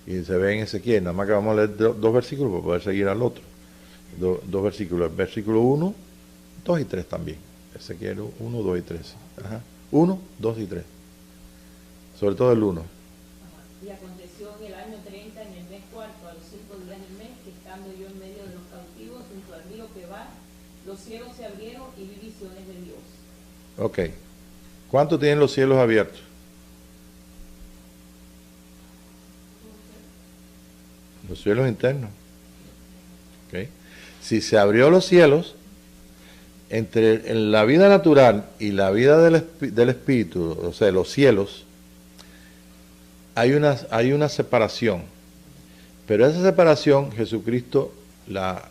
y se ve en Ezequiel. Nada más que vamos a leer dos versículos para poder seguir al otro. Dos versículos, el versículo 1, 2 y 3 también. Ezequiel 1, 2 y 3. Ajá. 1, 2 y 3. Sobre todo el 1. Y aconteció en el año 30, en el mes cuarto, a los 5 días del mes, que estando yo en medio de los cautivos junto al río Quebar, los cielos se abrieron y vi visiones de Dios. Ok. ¿Cuánto tienen los cielos abiertos? Los cielos internos. ¿Okay? Si se abrió los cielos, en la vida natural y la vida del espíritu, o sea, los cielos, hay una separación. Pero esa separación, Jesucristo la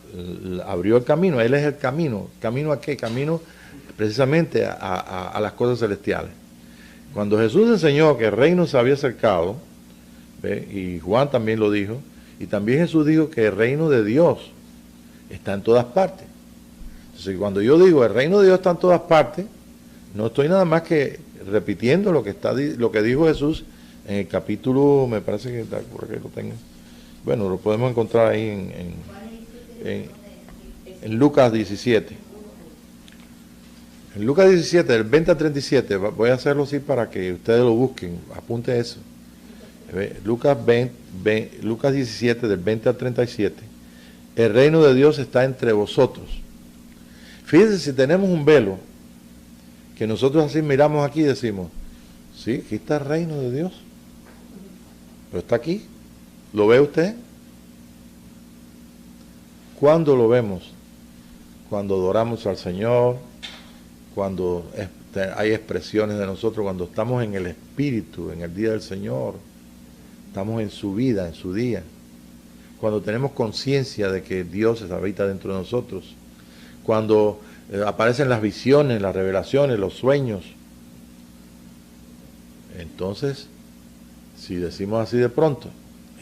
abrió el camino. Él es el camino. ¿Camino a qué? Camino precisamente a las cosas celestiales. Cuando Jesús enseñó que el reino se había acercado, ¿ve? Y Juan también lo dijo, y también Jesús dijo que el reino de Dios está en todas partes. Entonces, cuando yo digo el reino de Dios está en todas partes, no estoy nada más que repitiendo lo que dijo Jesús en el capítulo, me parece que por aquí lo tengo. Bueno, lo podemos encontrar ahí en Lucas 17. En Lucas 17, del 20 al 37, voy a hacerlo así para que ustedes lo busquen, apunte eso. Lucas 17, del 20 al 37. El reino de Dios está entre vosotros. Fíjense, si tenemos un velo, que nosotros así miramos aquí y decimos, sí, aquí está el reino de Dios. Pero está aquí. ¿Lo ve usted? ¿Cuándo lo vemos? Cuando adoramos al Señor, cuando hay expresiones de nosotros, cuando estamos en el Espíritu, en el día del Señor, estamos en su vida, en su día, cuando tenemos conciencia de que Dios habita dentro de nosotros, cuando aparecen las visiones, las revelaciones, los sueños. Entonces, si decimos así de pronto,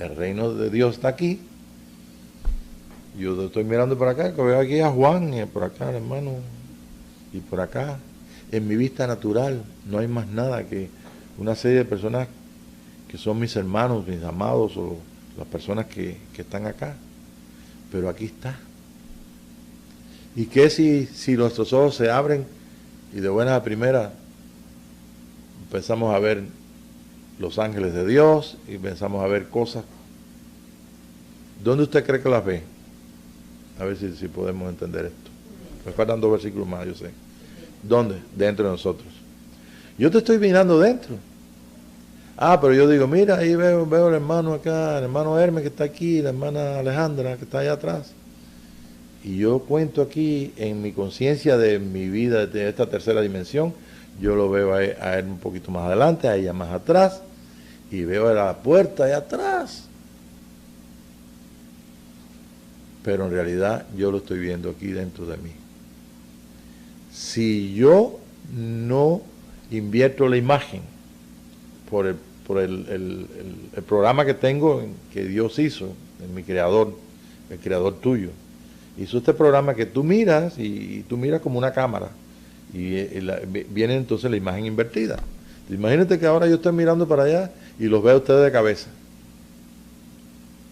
el reino de Dios está aquí, yo estoy mirando por acá, que veo aquí a Juan, y por acá, hermano, y por acá, en mi vista natural, no hay más nada que una serie de personas que son mis hermanos, mis amados, o las personas que están acá. Pero aquí está. ¿Y qué si nuestros ojos se abren y de buena a primera empezamos a ver los ángeles de Dios y empezamos a ver cosas. ¿Dónde usted cree que las ve? A ver si podemos entender esto. Me faltan 2 versículos más, yo sé. ¿Dónde? Dentro de nosotros. Yo te estoy mirando dentro. Ah, pero yo digo, mira, ahí veo el hermano acá, el hermano Hermes que está aquí, la hermana Alejandra que está allá atrás. Y yo cuento aquí en mi conciencia de mi vida, de esta tercera dimensión, yo lo veo a él un poquito más adelante, a ella más atrás, y veo a la puerta allá atrás. Pero en realidad yo lo estoy viendo aquí dentro de mí. Si yo no invierto la imagen por el programa que tengo, que Dios hizo, en mi creador, el creador tuyo, hizo este programa que tú miras y tú miras como una cámara y viene entonces la imagen invertida. Imagínate que ahora yo estoy mirando para allá y los veo a ustedes de cabeza,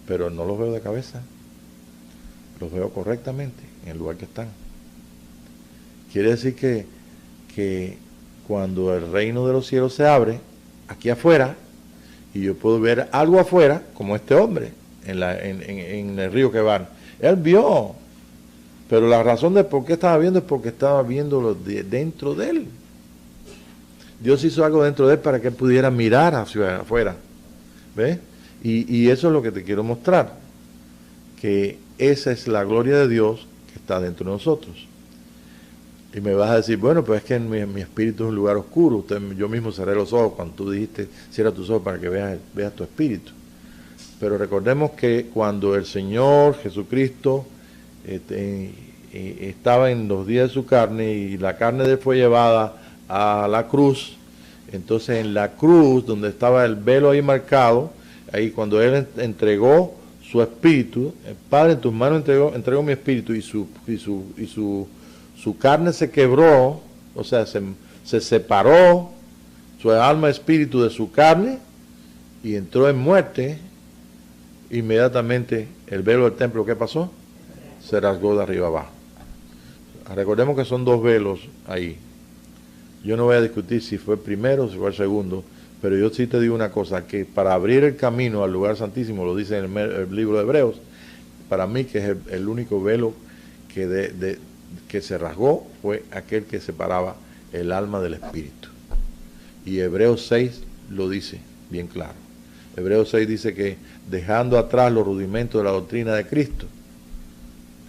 pero no los veo de cabeza, los veo correctamente en el lugar que están. Quiere decir que cuando el reino de los cielos se abre aquí afuera y yo puedo ver algo afuera, como este hombre en el río Quebar, él vio, pero la razón de por qué estaba viendo es porque estaba viéndolo dentro de él. Dios hizo algo dentro de él para que él pudiera mirar hacia afuera, ¿ves? Y eso es lo que te quiero mostrar, que esa es la gloria de Dios que está dentro de nosotros. Y me vas a decir, bueno, pues es que mi espíritu es un lugar oscuro. Yo mismo cerré los ojos cuando tú dijiste, cierra tus ojos para que veas tu espíritu. Pero recordemos que cuando el Señor Jesucristo estaba en los días de su carne y la carne de él fue llevada a la cruz, entonces en la cruz, donde estaba el velo ahí marcado, ahí cuando él entregó su espíritu, el Padre, en tus manos entregó mi espíritu, y su carne se quebró, o sea, se separó su alma espíritu de su carne y entró en muerte. Inmediatamente el velo del templo, ¿qué pasó? Se rasgó de arriba abajo. Recordemos que son 2 velos ahí. Yo no voy a discutir si fue el primero o si fue el segundo, pero yo sí te digo una cosa, que para abrir el camino al lugar santísimo, lo dice en el libro de Hebreos, para mí que es el único velo que se rasgó fue aquel que separaba el alma del espíritu. Y Hebreos 6 lo dice bien claro. Hebreos 6 dice que dejando atrás los rudimentos de la doctrina de Cristo,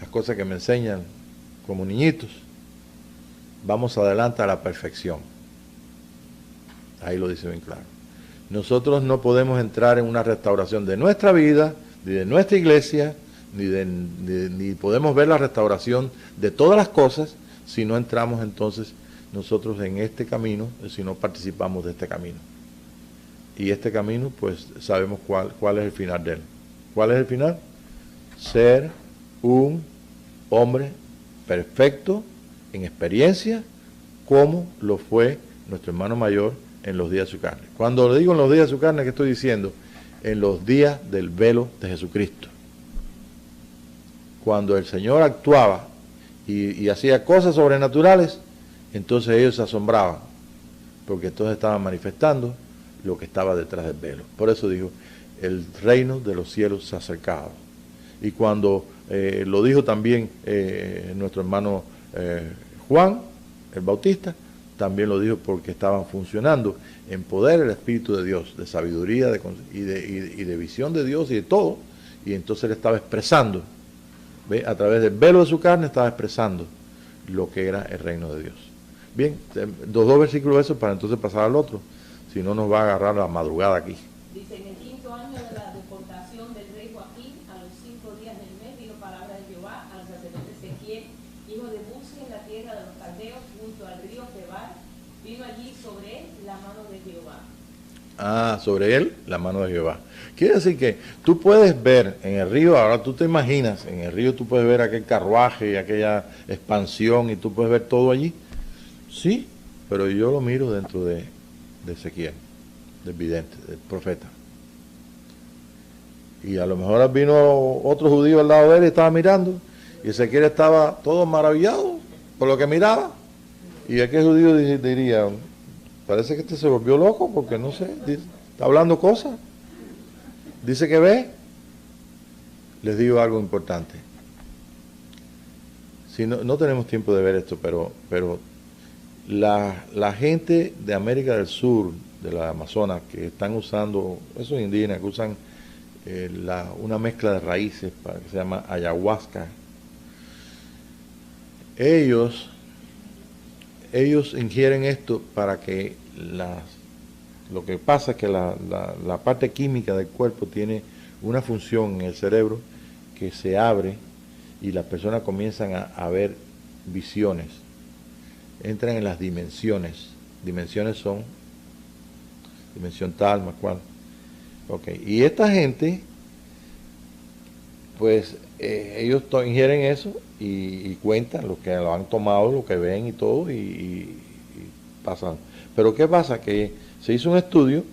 las cosas que me enseñan como niñitos, vamos adelante a la perfección. Ahí lo dice bien claro. Nosotros no podemos entrar en una restauración de nuestra vida, ni de nuestra iglesia, ni podemos ver la restauración de todas las cosas si no entramos entonces nosotros en este camino, si no participamos de este camino. Y este camino, pues sabemos cuál es el final de él. ¿Cuál es el final? Ser un hombre perfecto en experiencia, como lo fue nuestro hermano mayor en los días de su carne. Cuando le digo en los días de su carne, ¿qué estoy diciendo? En los días del velo de Jesucristo. Cuando el Señor actuaba y hacía cosas sobrenaturales, entonces ellos se asombraban, porque entonces estaban manifestando lo que estaba detrás del velo. Por eso dijo, el reino de los cielos se ha acercado. Y cuando lo dijo también nuestro hermano Juan, el Bautista, también lo dijo porque estaban funcionando en poder el Espíritu de Dios, de sabiduría y de visión de Dios y de todo. Y entonces él estaba expresando, ¿ve? A través del velo de su carne estaba expresando lo que era el reino de Dios. Bien, los 2 versículos esos para entonces pasar al otro, si no nos va a agarrar la madrugada aquí. Dice, en el 5º año de la deportación del rey Joaquín, a los 5 días del mes, vino palabra de Jehová al sacerdote Ezequiel, hijo de Buzi, en la tierra de los caldeos, junto al río Quebar. Vino allí sobre él la mano de Jehová. Ah, sobre él la mano de Jehová. Quiere decir que tú puedes ver en el río, ahora tú te imaginas, en el río tú puedes ver aquel carruaje y aquella expansión y tú puedes ver todo allí. Sí, pero yo lo miro dentro de Ezequiel, del vidente, del profeta. Y a lo mejor vino otro judío al lado de él y estaba mirando, y Ezequiel estaba todo maravillado por lo que miraba. Y aquel judío diría, parece que este se volvió loco porque no sé, ¿Está hablando cosas? ¿Dice que ve? Les digo algo importante. Si no tenemos tiempo de ver esto, pero la gente de América del Sur, de la Amazonas, que están usando, esos indígenas que usan una mezcla de raíces que se llama ayahuasca, ellos ingieren esto para que lo que pasa es que la parte química del cuerpo tiene una función en el cerebro que se abre y las personas comienzan a ver visiones, entran en las dimensiones. Dimensiones son dimensión tal, más cual. Okay. Y esta gente, pues ellos ingieren eso y cuentan lo que lo han tomado, lo que ven y todo, y pasan. Pero ¿qué pasa? Que se hizo un estudio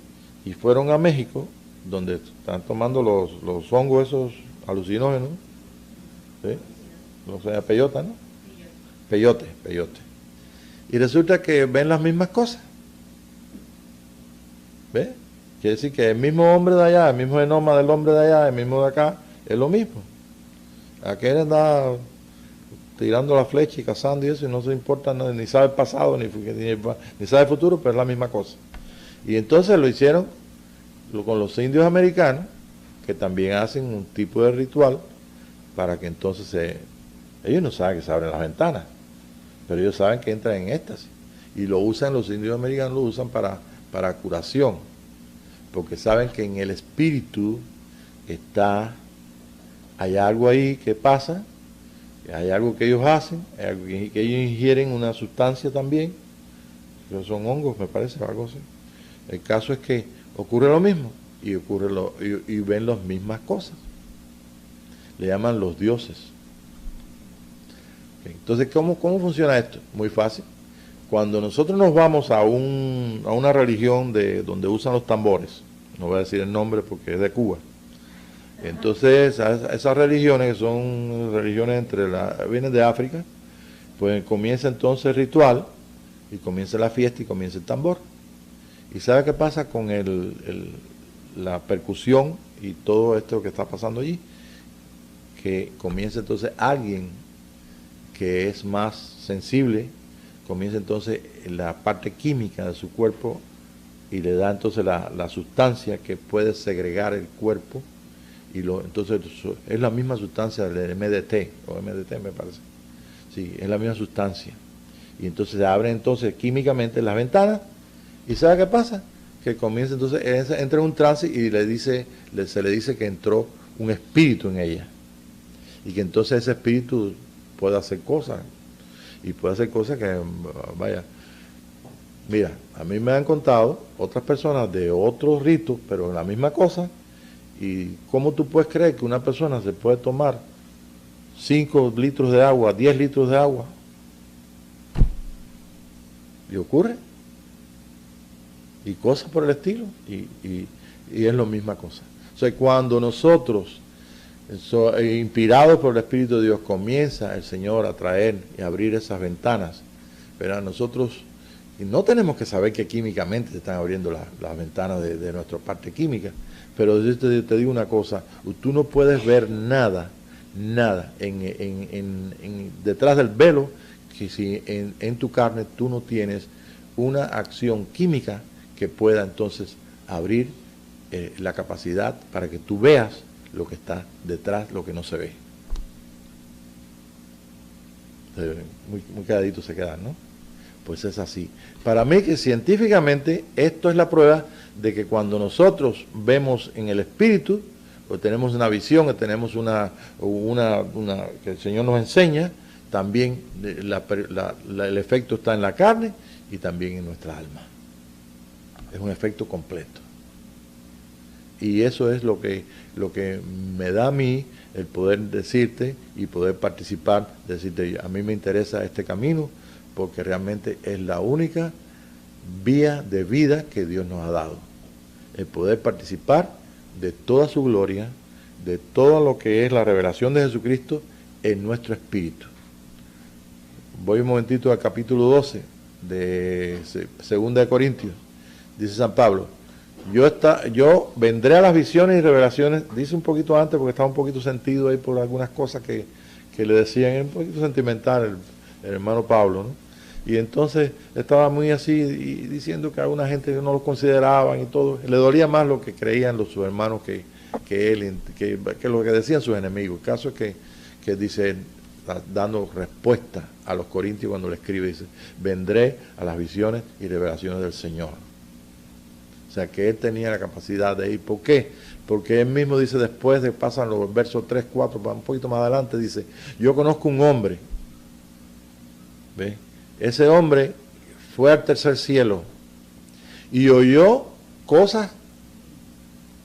y fueron a México, donde están tomando los hongos esos alucinógenos, ¿sí? O sea, peyota, ¿no? Peyote. Y resulta que ven las mismas cosas. ¿Ves? Quiere decir que el mismo hombre de allá, el mismo genoma del hombre de allá, el mismo de acá, es lo mismo. Aquel anda tirando la flecha y cazando y eso, y no se importa, ni sabe el pasado, ni sabe el futuro, pero es la misma cosa. Y entonces lo hicieron con los indios americanos, que también hacen un tipo de ritual para que entonces ellos no saben que se abren las ventanas, pero ellos saben que entran en éxtasis. Y lo usan, los indios americanos lo usan para curación, porque saben que en el espíritu hay algo ahí que pasa, hay algo que ellos hacen, hay algo que ellos ingieren una sustancia también, pero son hongos, me parece, o algo así. El caso es que ocurre lo mismo y ven las mismas cosas. Le llaman los dioses. Entonces, ¿cómo funciona esto? Muy fácil. Cuando nosotros nos vamos a una religión donde usan los tambores, no voy a decir el nombre porque es de Cuba, entonces esas religiones, que son religiones vienen de África, pues comienza entonces el ritual, y comienza la fiesta y comienza el tambor. ¿Y sabe qué pasa con la percusión y todo esto que está pasando allí? Que comienza entonces alguien que es más sensible, comienza entonces la parte química de su cuerpo y le da entonces la sustancia que puede segregar el cuerpo, y entonces es la misma sustancia del MDT, o MDT me parece. Sí, es la misma sustancia. Y entonces se abren entonces químicamente las ventanas, y ¿sabe qué pasa? Que comienza entonces, entra en un trance y se le dice que entró un espíritu en ella. Y que entonces ese espíritu puede hacer cosas. Y puede hacer cosas que, vaya, mira, a mí me han contado otras personas de otros ritos, pero la misma cosa. Y ¿cómo tú puedes creer que una persona se puede tomar 5 litros de agua, 10 litros de agua? Y ocurre. Y cosas por el estilo. Y es la misma cosa. O sea, cuando nosotros, inspirados por el Espíritu de Dios, comienza el Señor a traer y abrir esas ventanas, pero nosotros no tenemos que saber que químicamente se están abriendo las ventanas de nuestra parte química, pero yo te digo una cosa, tú no puedes ver nada detrás del velo, que si en tu carne tú no tienes una acción química que pueda entonces abrir la capacidad para que tú veas lo que está detrás, lo que no se ve. Muy quedadito se quedan, ¿no? Pues es así. Para mí, que científicamente esto es la prueba de que cuando nosotros vemos en el espíritu, o tenemos una visión, o tenemos una que el Señor nos enseña, también el efecto está en la carne y también en nuestra alma. Es un efecto completo. Y eso es lo que me da a mí el poder decirte y poder participar, decirte, a mí me interesa este camino, porque realmente es la única vía de vida que Dios nos ha dado. El poder participar de toda su gloria, de todo lo que es la revelación de Jesucristo en nuestro espíritu. Voy un momentito al capítulo 12 de 2 de Corintios. Dice San Pablo, Yo vendré a las visiones y revelaciones, dice un poquito antes porque estaba un poquito sentido ahí por algunas cosas que le decían, un poquito sentimental el hermano Pablo, ¿no? Y entonces estaba muy así y diciendo que alguna gente no lo consideraban y todo, le dolía más lo que creían sus hermanos que él, que lo que decían sus enemigos. El caso es que dice, dando respuesta a los corintios cuando le escribe, dice, vendré a las visiones y revelaciones del Señor. O sea, que él tenía la capacidad de ir. ¿Por qué? Porque él mismo dice después, pasan los versos 3, 4, un poquito más adelante, dice, yo conozco un hombre, ¿ve? Ese hombre fue al tercer cielo y oyó cosas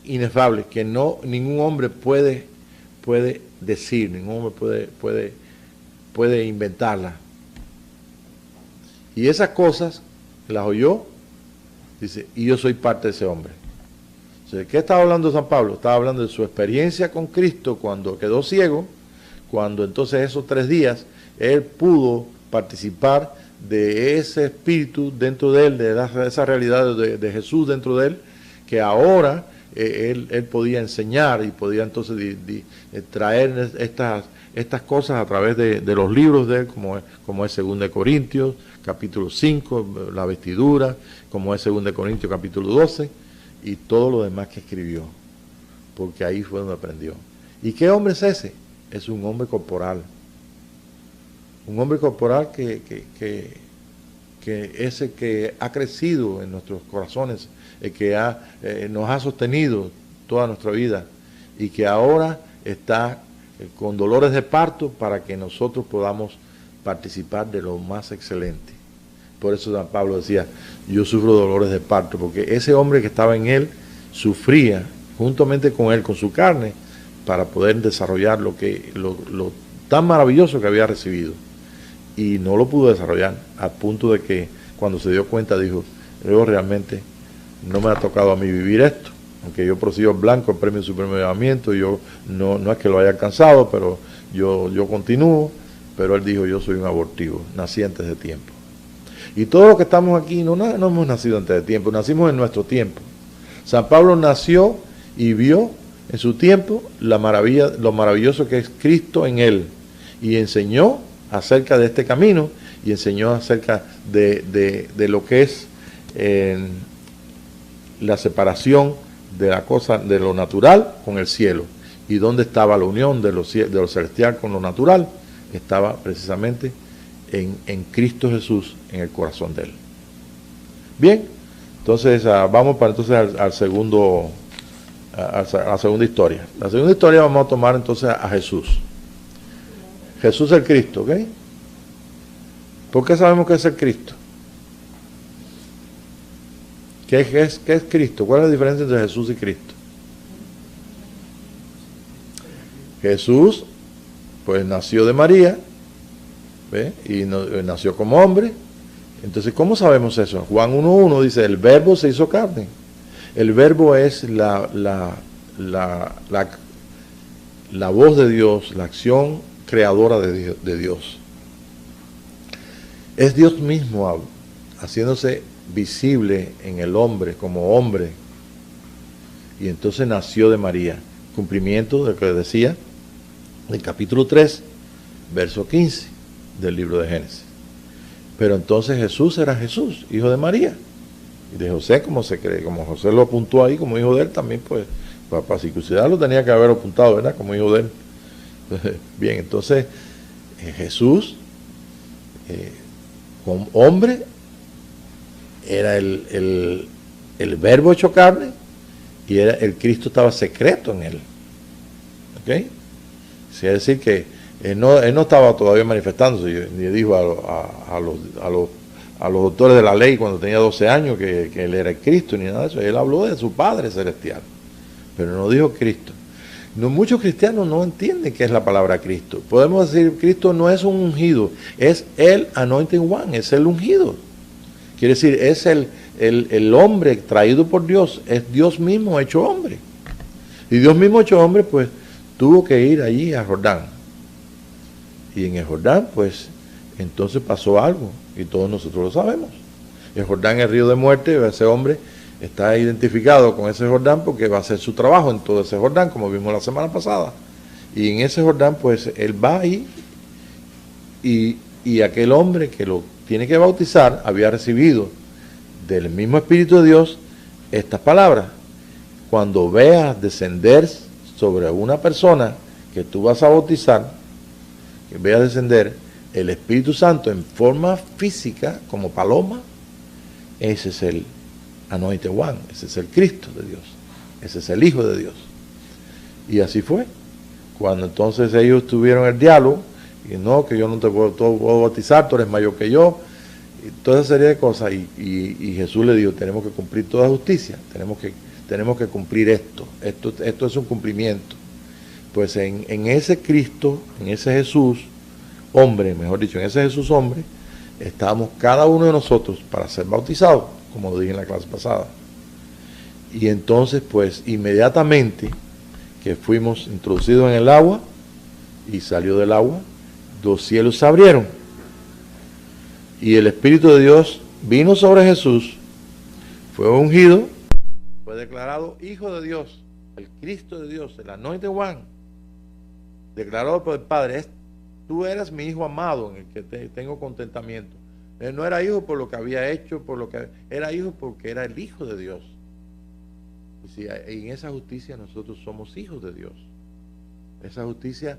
inefables que ningún hombre puede decir, ningún hombre puede inventarlas. Y esas cosas las oyó, dice, y yo soy parte de ese hombre. O sea, ¿qué estaba hablando San Pablo? Estaba hablando de su experiencia con Cristo cuando quedó ciego, cuando entonces esos 3 días él pudo participar de ese espíritu dentro de él, de esa realidad de Jesús dentro de él, que ahora él podía enseñar y podía entonces traer estas cosas a través de los libros de él, como es 2 Corintios, capítulo 5, la vestidura, como es 2 Corintios, capítulo 12, y todo lo demás que escribió, porque ahí fue donde aprendió. ¿Y qué hombre es ese? Es un hombre corporal. Un hombre corporal que es el que ha crecido en nuestros corazones, el que nos ha sostenido toda nuestra vida y que ahora está con dolores de parto para que nosotros podamos participar de lo más excelente. Por eso San Pablo decía, yo sufro dolores de parto, porque ese hombre que estaba en él sufría juntamente con él, con su carne, para poder desarrollar lo tan maravilloso que había recibido. Y no lo pudo desarrollar, al punto de que cuando se dio cuenta dijo, yo realmente no me ha tocado a mí vivir esto, aunque yo prosigo en blanco el premio supremo de llamamiento, yo no es que lo haya alcanzado, pero yo continúo. Pero él dijo, yo soy un abortivo, nací antes de tiempo. Y todos los que estamos aquí no hemos nacido antes de tiempo, nacimos en nuestro tiempo. San Pablo nació y vio en su tiempo lo maravilloso que es Cristo en él, y enseñó acerca de este camino, y enseñó acerca de lo que es la separación de la cosa, de lo natural con el cielo, y dónde estaba la unión de lo celestial con lo natural. Estaba precisamente en Cristo Jesús, en el corazón de él. Bien, entonces vamos para entonces a la segunda historia. La segunda historia vamos a tomar entonces a Jesús. Jesús el Cristo, ¿ok? ¿Por qué sabemos que es el Cristo? ¿Qué es Cristo? ¿Cuál es la diferencia entre Jesús y Cristo? Jesús, pues nació de María, ¿ve? Y nació como hombre. Entonces, ¿cómo sabemos eso? Juan 1.1 dice, el verbo se hizo carne. El verbo es la voz de Dios, la acción creadora de Dios. Es Dios mismo haciéndose visible en el hombre como hombre. Y entonces nació de María. Cumplimiento de lo que decía el capítulo 3, verso 15 del libro de Génesis. Pero entonces Jesús era Jesús, hijo de María. Y de José, como se cree, como José lo apuntó ahí como hijo de él, también pues para circuncidar lo tenía que haber apuntado, ¿verdad? Como hijo de él. Bien, entonces Jesús, como hombre, era el verbo hecho carne, y el Cristo estaba secreto en él. ¿Ok? Es decir que él no estaba todavía manifestándose, ni dijo a los doctores de la ley cuando tenía 12 años que él era el Cristo, ni nada de eso. Él habló de su Padre Celestial, pero no dijo Cristo. Muchos cristianos no entienden qué es la palabra Cristo. Podemos decir, Cristo no es un ungido, es el Anointed One, es el ungido. Quiere decir, es el hombre traído por Dios, es Dios mismo hecho hombre. Y Dios mismo hecho hombre, pues, tuvo que ir allí a Jordán. Y en el Jordán, pues, entonces pasó algo, y todos nosotros lo sabemos. El Jordán es el río de muerte, ese hombre está identificado con ese Jordán porque va a hacer su trabajo en todo ese Jordán, como vimos la semana pasada. Y en ese Jordán, pues, él va ahí y aquel hombre que lo tiene que bautizar había recibido del mismo Espíritu de Dios estas palabras: cuando veas descender sobre una persona que tú vas a bautizar, que veas descender el Espíritu Santo en forma física como paloma, ese es el Anointed One, ese es el Cristo de Dios, ese es el Hijo de Dios. Y así fue. Cuando entonces ellos tuvieron el diálogo, y no, que yo no te puedo bautizar, tú eres mayor que yo, y toda esa serie de cosas, y Jesús le dijo: tenemos que cumplir toda justicia, tenemos que cumplir esto es un cumplimiento. Pues en ese Cristo, en ese Jesús hombre, mejor dicho, en ese Jesús hombre, estamos cada uno de nosotros para ser bautizados, como lo dije en la clase pasada. Y entonces, pues, inmediatamente que fuimos introducidos en el agua y salió del agua, los cielos se abrieron y el Espíritu de Dios vino sobre Jesús, fue ungido, fue declarado Hijo de Dios, el Cristo de Dios, el Anointed One, declarado por el Padre: tú eres mi Hijo amado en el que tengo contentamiento. Él no era hijo por lo que había hecho, era hijo porque era el Hijo de Dios. Y si en esa justicia nosotros somos hijos de Dios. Esa justicia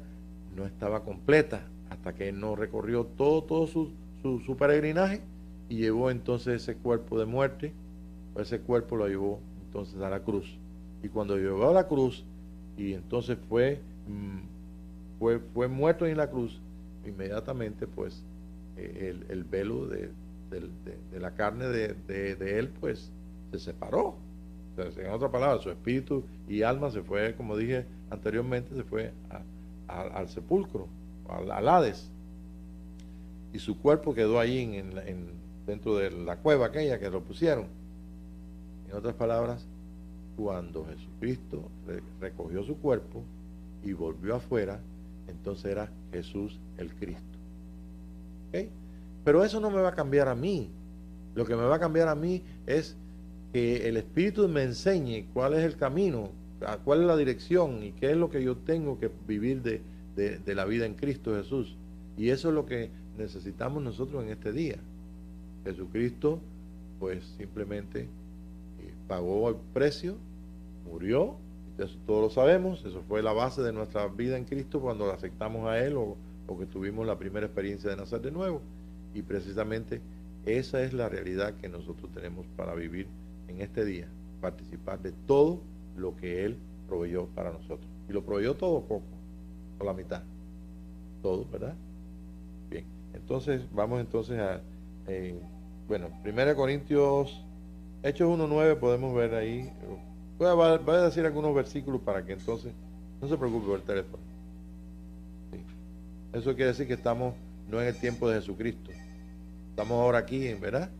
no estaba completa hasta que Él no recorrió todo su peregrinaje y llevó entonces ese cuerpo de muerte, ese cuerpo lo llevó entonces a la cruz. Y cuando llevó a la cruz, y entonces fue muerto en la cruz, inmediatamente pues el velo de la carne de él pues se separó. O sea, en otras palabras, su espíritu y alma se fue, como dije anteriormente, se fue al sepulcro, al Hades, y su cuerpo quedó ahí dentro de la cueva aquella que lo pusieron. En otras palabras, cuando Jesucristo recogió su cuerpo y volvió afuera, entonces era Jesús el Cristo. ¿Okay? Pero eso no me va a cambiar a mí. Lo que me va a cambiar a mí es que el Espíritu me enseñe cuál es el camino, cuál es la dirección y qué es lo que yo tengo que vivir de la vida en Cristo Jesús. Y eso es lo que necesitamos nosotros en este día. Jesucristo pues simplemente pagó el precio, murió, eso todos lo sabemos, eso fue la base de nuestra vida en Cristo cuando lo aceptamos a Él o que tuvimos la primera experiencia de nacer de nuevo. Y precisamente esa es la realidad que nosotros tenemos para vivir en este día, participar de todo lo que Él proveyó para nosotros. Y lo proveyó todo poco, o la mitad, todo, ¿verdad? Bien, entonces vamos entonces a, 1 Corintios, Hechos 1:9, podemos ver ahí. Voy a decir algunos versículos para que entonces no se preocupe por el teléfono. Sí. Eso quiere decir que estamos no en el tiempo de Jesucristo, estamos ahora aquí, ¿verdad?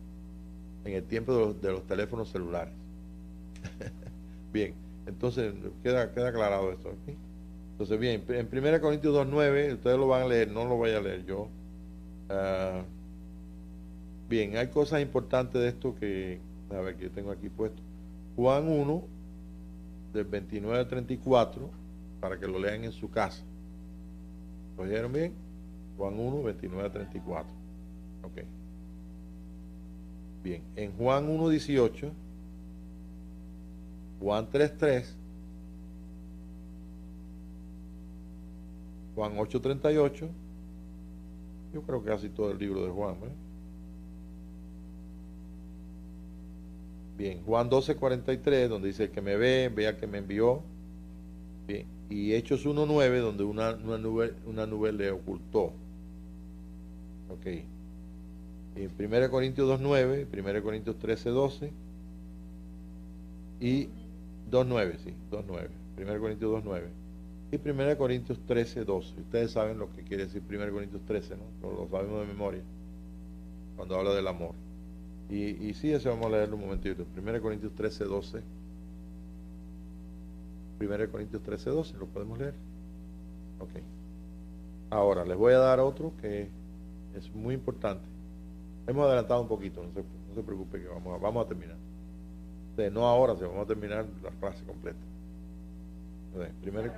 En el tiempo de los teléfonos celulares. Bien, entonces queda aclarado esto aquí. Entonces, bien, en 1 Corintios 2:9, ustedes lo van a leer, no lo voy a leer yo. Bien, hay cosas importantes de esto que, a ver, que yo tengo aquí puesto. Juan 1, del 29 al 34, para que lo lean en su casa. ¿Lo oyeron bien? Juan 1, 29 al 34. Ok. Bien, en Juan 1:18, Juan 3:3, Juan 8:38, yo creo que casi todo el libro de Juan, ¿verdad? Bien, Juan 12:43, donde dice: el que me ve, vea que me envió. Bien, y Hechos 1:9, donde una nube le ocultó. Ok. En 1 Corintios 2:9, 1 Corintios 13:12 y 2:9, sí, 2:9. 1 Corintios 2:9 y 1 Corintios 13:12. Ustedes saben lo que quiere decir 1 Corintios 13, ¿no? Lo sabemos de memoria cuando habla del amor. Y sí, eso vamos a leerlo un momentito. 1 Corintios 13:12. 1 Corintios 13:12, ¿lo podemos leer? Ok. Ahora, les voy a dar otro que es muy importante. Hemos adelantado un poquito, no se preocupe que vamos a terminar. No ahora, si vamos a terminar la frase completa. Primero.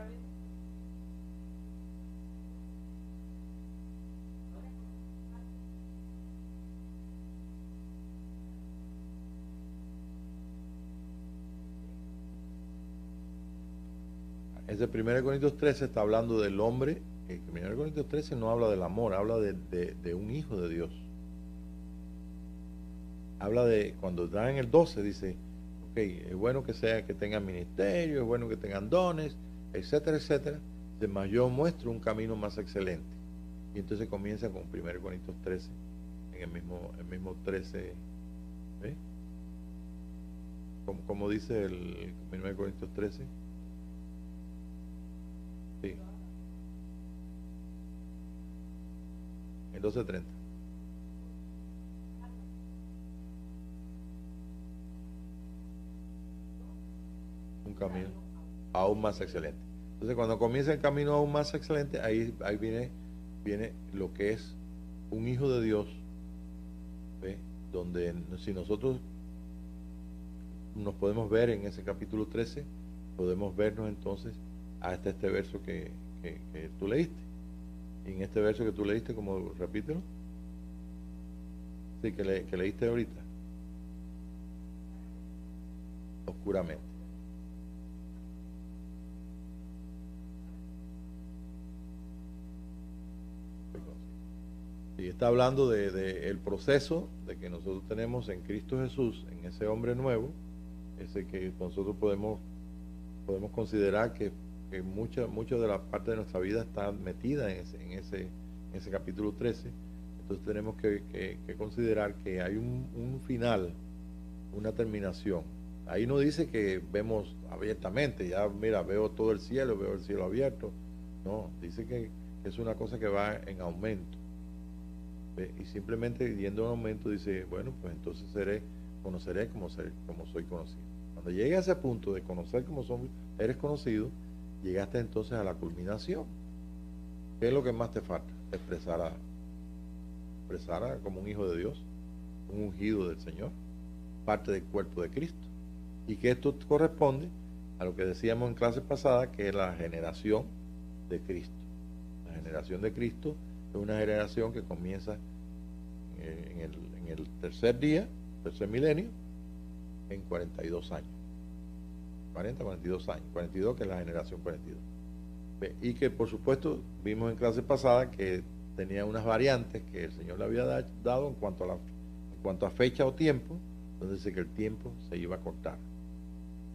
Ese 1 Corintios 13 está hablando del hombre. El 1 Corintios 13 no habla del amor, habla de un hijo de Dios. Habla de, cuando está en el 12, dice, ok, es bueno que tengan ministerio, es bueno que tengan dones, etcétera, etcétera. Además, yo muestro un camino más excelente. Y entonces comienza con 1 Corintios 13, en el mismo 13, ¿eh? Como dice el 1 Corintios 13. Sí. En 12:30. Un camino aún más excelente. Entonces, cuando comienza el camino aún más excelente, ahí viene lo que es un hijo de Dios, ¿ve? Donde si nosotros nos podemos ver en ese capítulo 13, podemos vernos entonces hasta este verso que tú leíste. Y en este verso que tú leíste, como repítelo. Sí, que leíste ahorita. Oscuramente. Y está hablando de el proceso de que nosotros tenemos en Cristo Jesús, en ese hombre nuevo, ese que nosotros podemos considerar que mucha de la parte de nuestra vida está metida en ese capítulo 13. Entonces tenemos que considerar que hay un final, una terminación. Ahí no dice que vemos abiertamente, ya mira, veo todo el cielo, veo el cielo abierto. No, dice que es una cosa que va en aumento. Y simplemente yendo en aumento dice, bueno, pues entonces conoceré como soy conocido. Cuando llegue a ese punto de conocer como eres conocido, llegaste entonces a la culminación. ¿Qué es lo que más te falta? Expresar como un hijo de Dios, un ungido del Señor, parte del cuerpo de Cristo. Y que esto corresponde a lo que decíamos en clase pasada, que es la generación de Cristo. La generación de Cristo es una generación que comienza en el tercer milenio, en 42 años. 42 años. 42, que es la generación 42. Y que, por supuesto, vimos en clase pasada que tenía unas variantes que el Señor le había dado en cuanto a fecha o tiempo, donde dice que el tiempo se iba a cortar.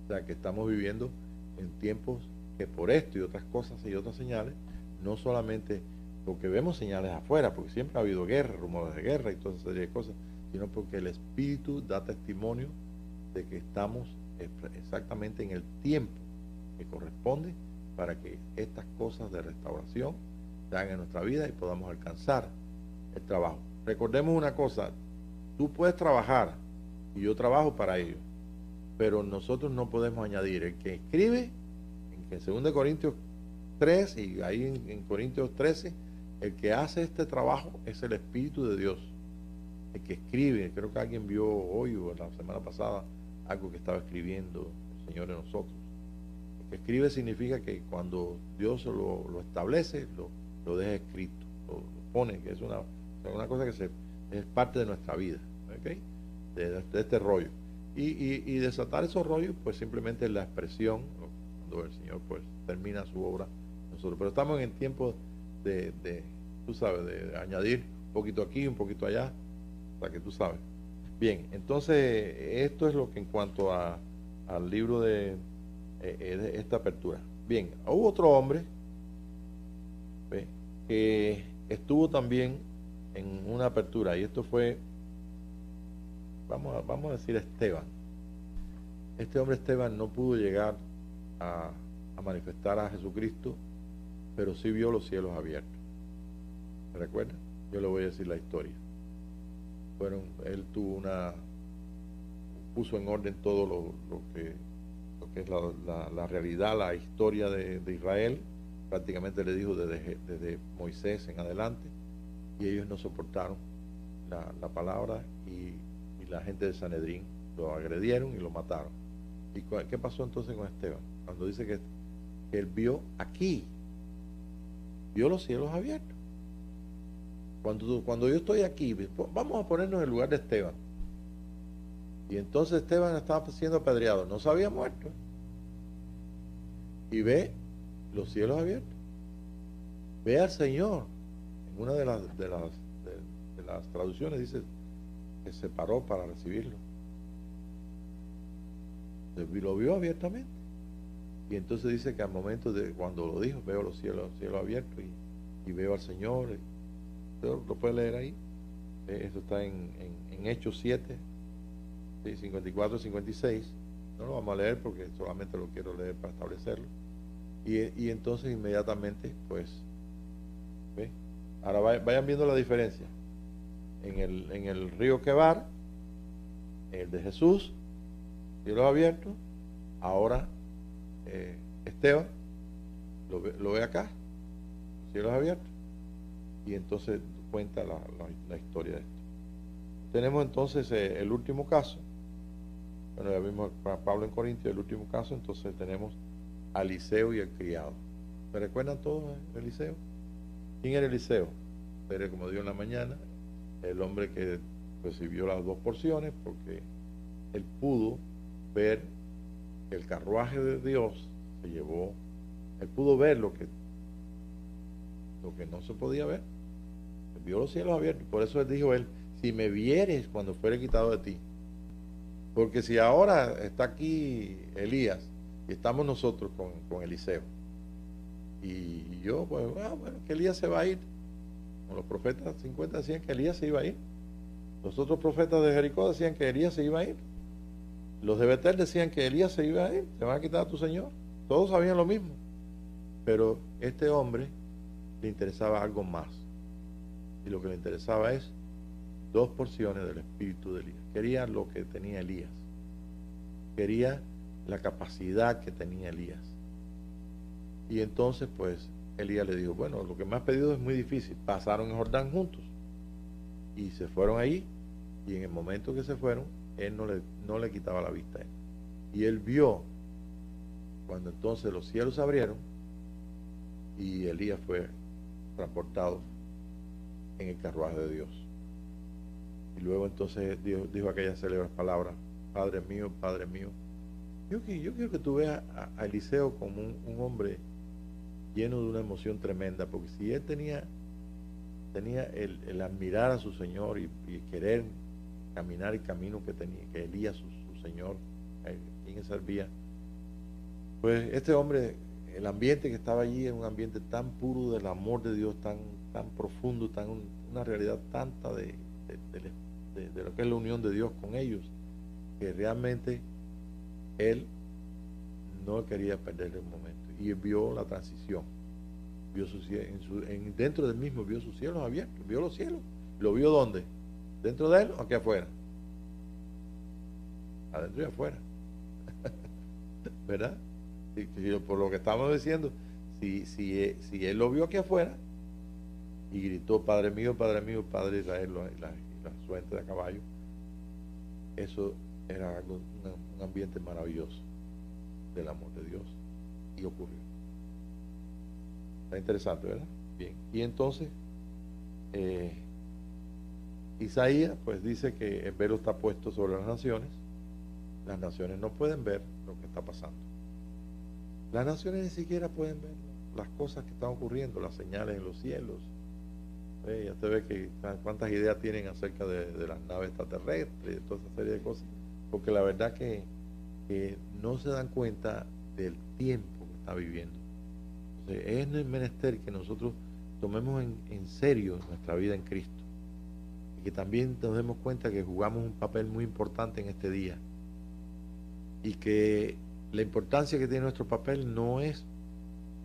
O sea, que estamos viviendo en tiempos que por esto y otras cosas y otras señales, no solamente porque vemos señales afuera, porque siempre ha habido guerra, rumores de guerra y toda esa serie de cosas, sino porque el Espíritu da testimonio de que estamos exactamente en el tiempo que corresponde para que estas cosas de restauración se hagan en nuestra vida y podamos alcanzar el trabajo. Recordemos una cosa, tú puedes trabajar y yo trabajo para ello, pero nosotros no podemos añadir. El que escribe en 2 Corintios 3 y ahí en Corintios 13, el que hace este trabajo es el Espíritu de Dios. El que escribe, creo que alguien vio hoy o la semana pasada algo que estaba escribiendo el Señor en nosotros. El que escribe significa que cuando Dios lo establece, lo deja escrito, lo pone, que es una cosa que es parte de nuestra vida, ¿okay? de este rollo. Y desatar esos rollos, pues simplemente es la expresión, cuando el Señor pues termina su obra nosotros. Pero estamos en el tiempo tú sabes, de añadir un poquito aquí, un poquito allá, para que tú sabes. Bien, entonces esto es lo que en cuanto al libro de esta apertura. Bien, hubo otro hombre que estuvo también en una apertura, y esto fue, vamos a decir, Esteban. Este hombre Esteban no pudo llegar a manifestar a Jesucristo, pero sí vio los cielos abiertos. ¿Se recuerda? Yo le voy a decir la historia. Bueno, él puso en orden todo lo que es la realidad, la historia de Israel. Prácticamente le dijo desde Moisés en adelante, y ellos no soportaron la palabra, y la gente de Sanedrín lo agredieron y lo mataron. ¿Y qué pasó entonces con Esteban? Cuando dice que él vio aquí, vio los cielos abiertos. Cuando yo estoy aquí, vamos a ponernos en el lugar de Esteban. Y entonces Esteban estaba siendo apedreado, no se había muerto. Y ve los cielos abiertos. Ve al Señor. En una de las traducciones dice que se paró para recibirlo. Lo vio abiertamente. Y entonces dice que al momento de cuando lo dijo, veo los cielos abiertos y veo al Señor. Lo puede leer ahí. Eso está en Hechos 7, 54 y 56. No lo vamos a leer porque solamente lo quiero leer para establecerlo. Y entonces inmediatamente, pues, ¿ve? Ahora vayan viendo la diferencia. En el río Quebar, el de Jesús, cielos abiertos. Ahora Esteban lo ve acá, cielos abiertos. Y entonces cuenta la historia de esto. Tenemos entonces el último caso. Bueno, ya vimos a Pablo en Corintios, el último caso. Entonces tenemos a Eliseo y el criado. ¿Me recuerdan todos Eliseo? ¿Quién era Eliseo? Era, como digo en la mañana, el hombre que recibió las 2 porciones, porque él pudo ver que el carruaje de Dios se llevó. Él pudo ver lo que no se podía ver. Él vio los cielos abiertos. Por eso él dijo, si me vieres cuando fuere quitado de ti. Porque si ahora está aquí Elías y estamos nosotros con Eliseo, y yo, pues, bueno, que Elías se va a ir. Los profetas 50 decían que Elías se iba a ir. Los otros profetas de Jericó decían que Elías se iba a ir. Los de Betel decían que Elías se iba a ir, se van a quitar a tu Señor. Todos sabían lo mismo. Pero este hombre le interesaba algo más. Y lo que le interesaba es 2 porciones del espíritu de Elías. Quería lo que tenía Elías. Quería la capacidad que tenía Elías. Y entonces, pues, Elías le dijo, bueno, lo que me has pedido es muy difícil. Pasaron en Jordán juntos. Y se fueron ahí. Y en el momento que se fueron, él no le quitaba la vista a él. Y él vio cuando entonces los cielos se abrieron y Elías fue transportado en el carruaje de Dios. Y luego entonces Dios dijo aquellas célebres palabras, Padre mío, yo quiero que tú veas a Eliseo como un hombre lleno de una emoción tremenda, porque si él tenía el admirar a su Señor y querer caminar el camino que tenía, que Elías, su Señor, quien servía, pues este hombre, el ambiente que estaba allí era un ambiente tan puro del amor de Dios, tan profundo, una realidad tanta de lo que es la unión de Dios con ellos, que realmente él no quería perder el momento. Y vio la transición, vio dentro del mismo, vio sus cielos abiertos, vio los cielos. ¿Lo vio dónde? ¿Dentro de él o aquí afuera? Adentro y afuera. ¿Verdad? Por lo que estamos diciendo, si él lo vio aquí afuera y gritó, Padre mío, Padre de Israel, la suerte de caballo, eso era algo, un ambiente maravilloso del amor de Dios, y ocurrió. Está interesante, ¿verdad? Bien, y entonces Isaías pues dice que el velo está puesto sobre las naciones no pueden ver lo que está pasando. Las naciones ni siquiera pueden ver las cosas que están ocurriendo, las señales en los cielos. Ya te ve que cuántas ideas tienen acerca de las naves extraterrestres, toda esa serie de cosas, porque la verdad que no se dan cuenta del tiempo que está viviendo. Entonces, es menester que nosotros tomemos en serio nuestra vida en Cristo y que también nos demos cuenta que jugamos un papel muy importante en este día, y que la importancia que tiene nuestro papel no es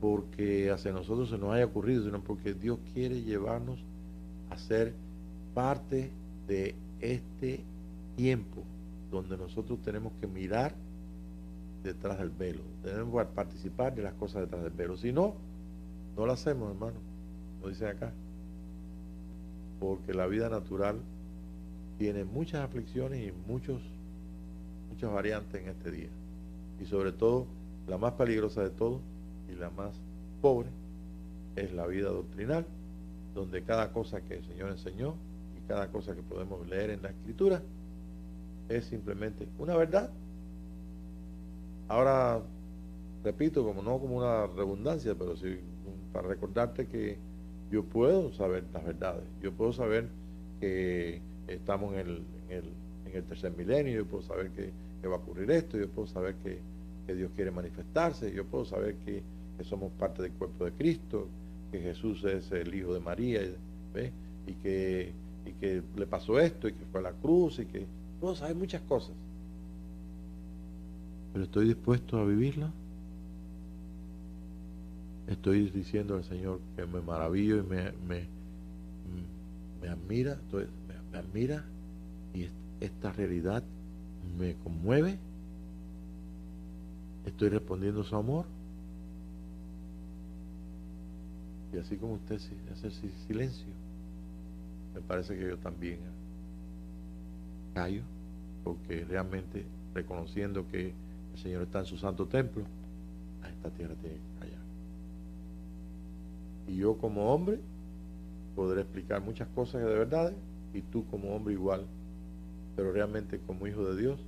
porque hacia nosotros se nos haya ocurrido, sino porque Dios quiere llevarnos a ser parte de este tiempo donde nosotros tenemos que mirar detrás del velo, tenemos que participar de las cosas detrás del velo. Si no, no lo hacemos, hermano, lo dicen acá, porque la vida natural tiene muchas aflicciones y muchos muchas variantes en este día. Y sobre todo, la más peligrosa de todo y la más pobre es la vida doctrinal, donde cada cosa que el Señor enseñó y cada cosa que podemos leer en la Escritura es simplemente una verdad. Ahora, repito, como no como una redundancia, pero sí para recordarte que yo puedo saber las verdades, yo puedo saber que estamos en el tercer milenio, yo puedo saber que va a ocurrir esto, yo puedo saber que Dios quiere manifestarse, yo puedo saber que somos parte del cuerpo de Cristo, que Jesús es el hijo de María, ¿ves? Y que le pasó esto, y que fue a la cruz, y que puedo saber muchas cosas, pero estoy dispuesto a vivirla. Estoy diciendo al Señor que me maravillo y me admira, me admira, y esta realidad me conmueve. Estoy respondiendo su amor. Y así como usted hace silencio, me parece que yo también callo, porque realmente reconociendo que el Señor está en su santo templo, a esta tierra tiene que callar. Y yo como hombre podré explicar muchas cosas de verdad, y tú como hombre igual, pero realmente como hijo de Dios,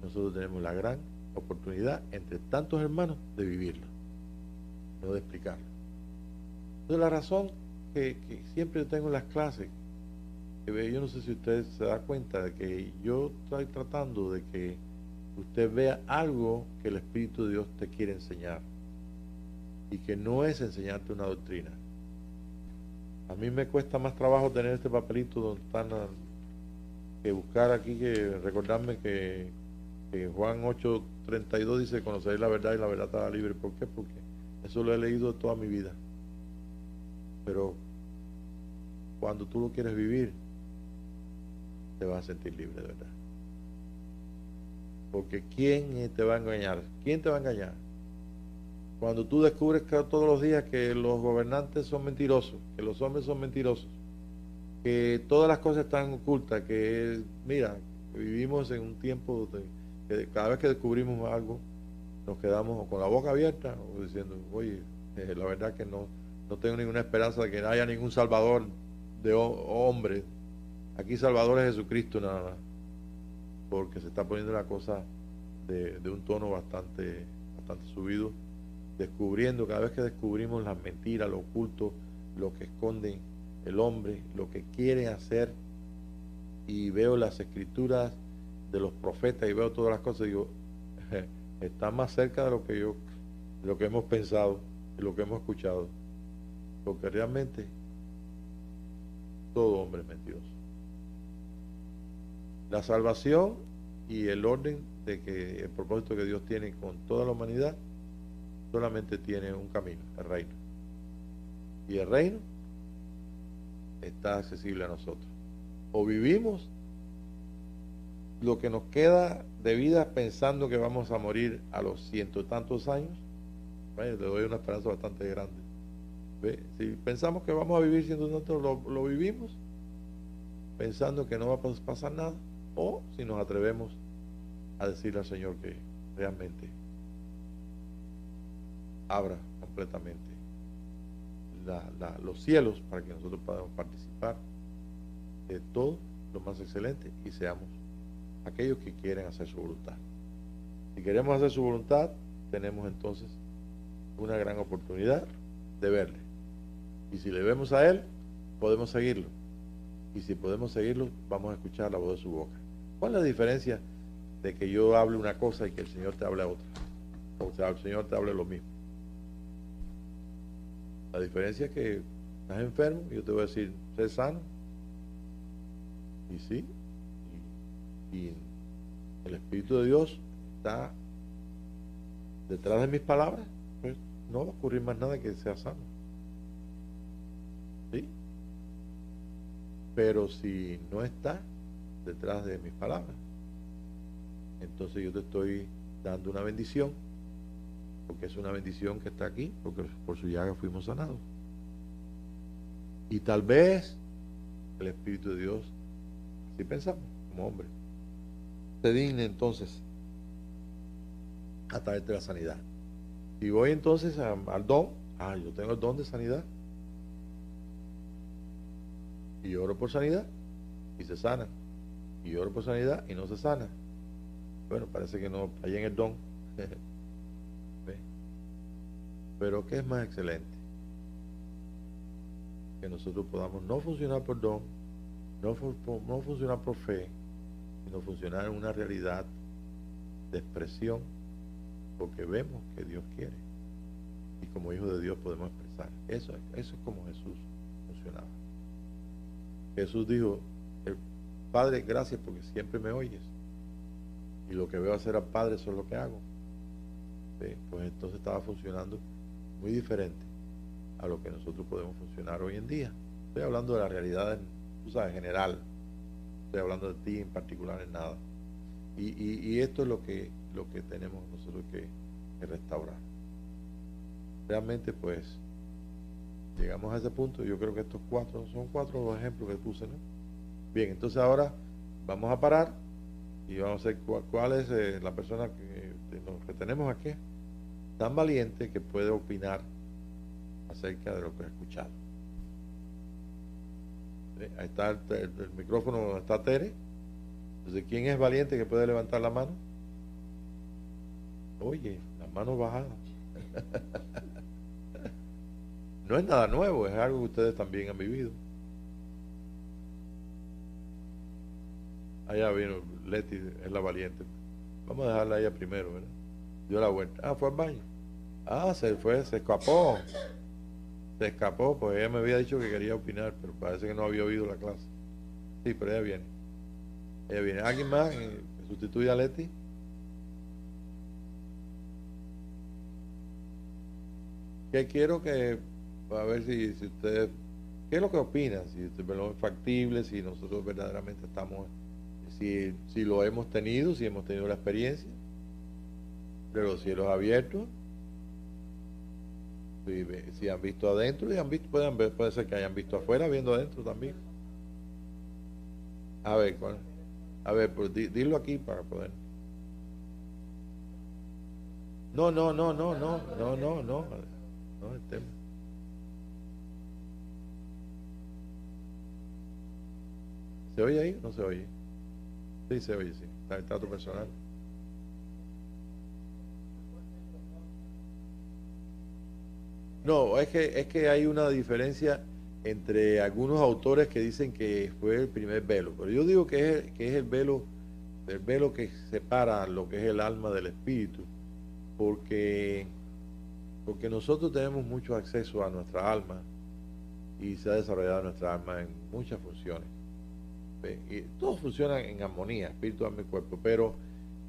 nosotros tenemos la gran oportunidad entre tantos hermanos de vivirlo, no de explicarlo. Entonces la razón que siempre tengo en las clases, que yo no sé si usted se da cuenta de que yo estoy tratando de que usted vea algo que el Espíritu de Dios te quiere enseñar, y que no es enseñarte una doctrina. A mí me cuesta más trabajo tener este papelito donde están que buscar aquí, que recordarme que Juan 8:32 dice: conoceréis la verdad y la verdad te hará libre. ¿Por qué? Porque eso lo he leído toda mi vida. Pero cuando tú lo quieres vivir, te vas a sentir libre de verdad. Porque ¿quién te va a engañar? ¿Quién te va a engañar? Cuando tú descubres que todos los días que los gobernantes son mentirosos, que los hombres son mentirosos, que todas las cosas están ocultas, que mira, vivimos en un tiempo que cada vez que descubrimos algo, nos quedamos con la boca abierta o diciendo: oye, la verdad que no tengo ninguna esperanza de que haya ningún salvador de hombre. Aquí salvador es Jesucristo nada más, porque se está poniendo la cosa de un tono bastante subido, descubriendo, cada vez que descubrimos las mentiras, lo oculto, lo que esconde el hombre, lo que quiere hacer, y veo las escrituras de los profetas y veo todas las cosas, digo, está más cerca de lo que hemos pensado, de lo que hemos escuchado, porque realmente todo hombre es mentiroso. La salvación y el orden de que el propósito que Dios tiene con toda la humanidad solamente tiene un camino: el reino. Y el reino está accesible a nosotros. O vivimos lo que nos queda de vida pensando que vamos a morir a los 100 y tantos años. Bueno, te doy una esperanza bastante grande. ¿Ve? Si pensamos que vamos a vivir 100 y tantos, lo vivimos pensando que no va a pasar nada. O si nos atrevemos a decirle al Señor que realmente abra completamente los cielos para que nosotros podamos participar de todo lo más excelente y seamos aquellos que quieren hacer su voluntad. Si queremos hacer su voluntad, tenemos entonces una gran oportunidad de verle, y si le vemos a Él, podemos seguirlo, y si podemos seguirlo, vamos a escuchar la voz de su boca. ¿Cuál es la diferencia de que yo hable una cosa y que el Señor te hable otra? O sea, el Señor te hable lo mismo. La diferencia es que estás enfermo y yo te voy a decir: sé sano. Y sí, y el Espíritu de Dios está detrás de mis palabras, pues no va a ocurrir más nada que sea sano. ¿Sí? Pero si no está detrás de mis palabras, entonces yo te estoy dando una bendición, porque es una bendición que está aquí, porque por su llaga fuimos sanados. Y tal vez el Espíritu de Dios, así pensamos como hombre, se digne entonces a través de la sanidad. Si voy entonces al don, yo tengo el don de sanidad. Y oro por sanidad y se sana. Y oro por sanidad y no se sana. Bueno, parece que no hay en el don. ¿Ve? Pero ¿qué es más excelente? Que nosotros podamos no funcionar por don, no funcionar por fe, sino funcionar en una realidad de expresión, porque vemos que Dios quiere. Y como hijos de Dios podemos expresar. Eso es como Jesús funcionaba. Jesús dijo: Padre, gracias porque siempre me oyes. Y lo que veo hacer al Padre, eso es lo que hago. ¿Sí? Pues entonces estaba funcionando muy diferente a lo que nosotros podemos funcionar hoy en día. Estoy hablando de la realidad, tú sabes, general. Estoy hablando de ti en particular, en nada. Y esto es lo que tenemos nosotros que restaurar. Realmente, pues, llegamos a ese punto. Yo creo que estos son cuatro los ejemplos que puse, ¿no? Bien, entonces ahora vamos a parar y vamos a ver cuál es la persona que tenemos aquí, tan valiente que puede opinar acerca de lo que ha escuchado. Ahí está el micrófono donde está Tere. Entonces, ¿quién es valiente que puede levantar la mano? Oye, las manos bajadas. No es nada nuevo, es algo que ustedes también han vivido. Allá vino Leti, es la valiente. Vamos a dejarla a ella primero, ¿verdad? Dio la vuelta. Fue al baño. Se escapó. Se escapó, pues ella me había dicho que quería opinar, pero parece que no había oído la clase. Sí, pero ella viene. Ella viene. ¿Alguien más que sustituya a Leti? Que quiero que, a ver si ustedes, ¿qué es lo que opinan? Si es factible, si nosotros verdaderamente estamos, si lo hemos tenido, si hemos tenido la experiencia de los cielos abiertos, si han visto adentro y han visto, puede ser que hayan visto afuera viendo adentro también. A ver, pues dilo aquí para poder. No, el tema. ¿Se oye ahí o no se oye? Sí, se oye, sí. Está el trato personal. No, es que hay una diferencia entre algunos autores que dicen que fue el primer velo, pero yo digo que es el velo que separa lo que es el alma del espíritu, porque nosotros tenemos mucho acceso a nuestra alma y se ha desarrollado nuestra alma en muchas funciones. Y todos funcionan en armonía, espíritu, alma y cuerpo, pero